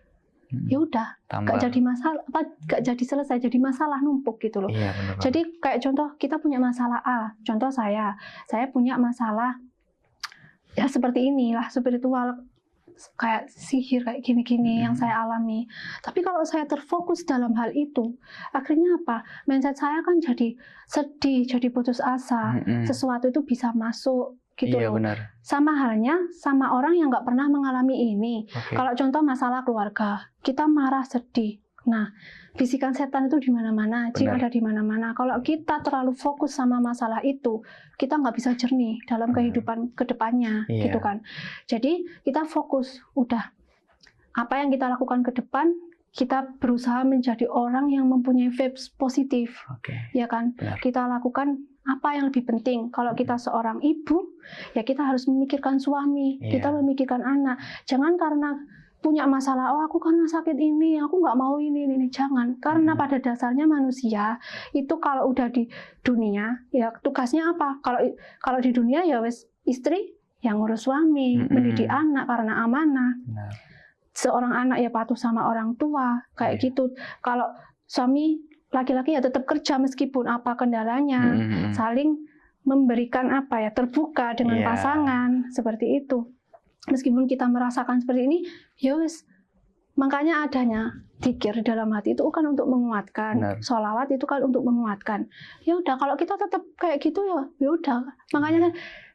[SPEAKER 2] ya udah nggak jadi masalah, nggak jadi selesai, jadi masalah numpuk gitu loh.
[SPEAKER 1] Iya,
[SPEAKER 2] jadi kayak contoh kita punya masalah A, contoh saya punya masalah ya seperti inilah, spiritual, kayak sihir kayak gini-gini yang saya alami. Tapi kalau saya terfokus dalam hal itu, akhirnya apa? Mindset saya kan jadi sedih, jadi putus asa. Sesuatu itu bisa masuk gitu
[SPEAKER 1] iya,
[SPEAKER 2] loh.
[SPEAKER 1] Benar.
[SPEAKER 2] Sama halnya sama orang yang nggak pernah mengalami ini. Kalau contoh masalah keluarga, kita marah, sedih. Nah, bisikan setan itu di mana-mana, jin ada di mana-mana. Kalau kita terlalu fokus sama masalah itu, kita nggak bisa jernih dalam kehidupan kedepannya, gitu kan. Jadi kita fokus, udah apa yang kita lakukan ke depan, kita berusaha menjadi orang yang mempunyai vibes positif, ya kan.
[SPEAKER 1] Benar.
[SPEAKER 2] Kita lakukan apa yang lebih penting. Kalau kita seorang ibu, ya kita harus memikirkan suami, kita memikirkan anak. Jangan karena punya masalah, oh aku karena sakit ini, aku nggak mau ini, jangan. Karena pada dasarnya manusia itu kalau udah di dunia, ya tugasnya apa? Kalau di dunia ya wes istri yang ngurus suami, mendidik anak karena amanah.
[SPEAKER 1] Benar.
[SPEAKER 2] Seorang anak ya patuh sama orang tua, kayak gitu. Kalau suami laki-laki ya tetap kerja meskipun apa kendalanya, saling memberikan apa ya, terbuka dengan pasangan, seperti itu. Meskipun kita merasakan seperti ini, ya wes, makanya adanya dzikir dalam hati itu kan untuk menguatkan, sholawat itu kan untuk menguatkan. Ya udah, kalau kita tetap kayak gitu ya udah. Makanya kan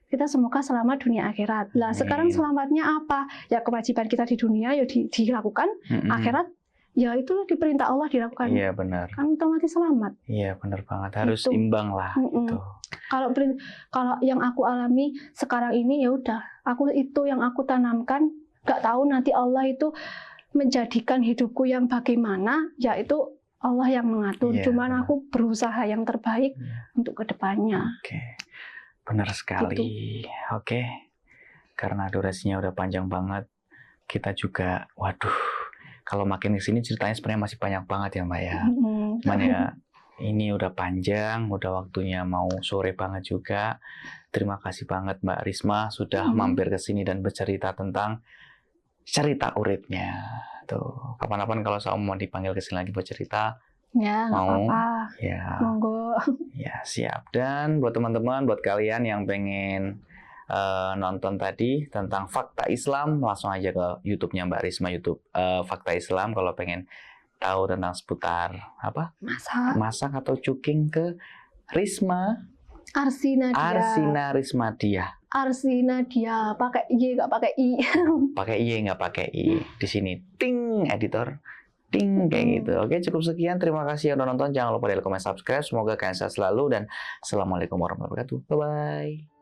[SPEAKER 2] kita semoga selamat dunia akhirat. Lah sekarang selamatnya apa? Ya kewajiban kita di dunia ya dilakukan, akhirat ya itu diperintah Allah dilakukan.
[SPEAKER 1] Iya benar.
[SPEAKER 2] Kan otomatis selamat.
[SPEAKER 1] Iya benar banget. Harus imbang lah. Gitu.
[SPEAKER 2] Kalau yang aku alami sekarang ini ya udah, itu yang aku tanamkan. Gak tahu nanti Allah itu menjadikan hidupku yang bagaimana, ya itu Allah yang mengatur. Cuman aku berusaha yang terbaik untuk kedepannya.
[SPEAKER 1] Oke, benar sekali. Gitu. Oke, karena durasinya udah panjang banget, kita juga, waduh, kalau makin ke sini ceritanya sebenarnya masih banyak banget ya Mbak ya. Cuman ya ini udah panjang, udah waktunya mau sore banget juga. Terima kasih banget Mbak Risma sudah mampir ke sini dan bercerita tentang cerita uripnya. Tuh, kapan-kapan kalau saya mau dipanggil ke sini lagi buat cerita,
[SPEAKER 2] ya
[SPEAKER 1] mau
[SPEAKER 2] apa-apa.
[SPEAKER 1] Ya.
[SPEAKER 2] Monggo.
[SPEAKER 1] Ya, siap. Dan buat teman-teman, buat kalian yang pengen nonton tadi tentang Fakta Islam, langsung aja ke YouTube-nya Mbak Risma, YouTube Fakta Islam. Kalau pengen tahu tentang seputar apa? Masak atau cooking, ke Risma Arsina Rismadia.
[SPEAKER 2] Arsinadia, pakai Y nggak pakai I.
[SPEAKER 1] Pakai Y nggak pakai I. Di sini ting editor. Ting kayak gitu. Oke, cukup sekian. Terima kasih yang udah nonton. Jangan lupa di like, comment, subscribe. Semoga kalian sehat selalu dan assalamualaikum warahmatullahi wabarakatuh. Bye bye.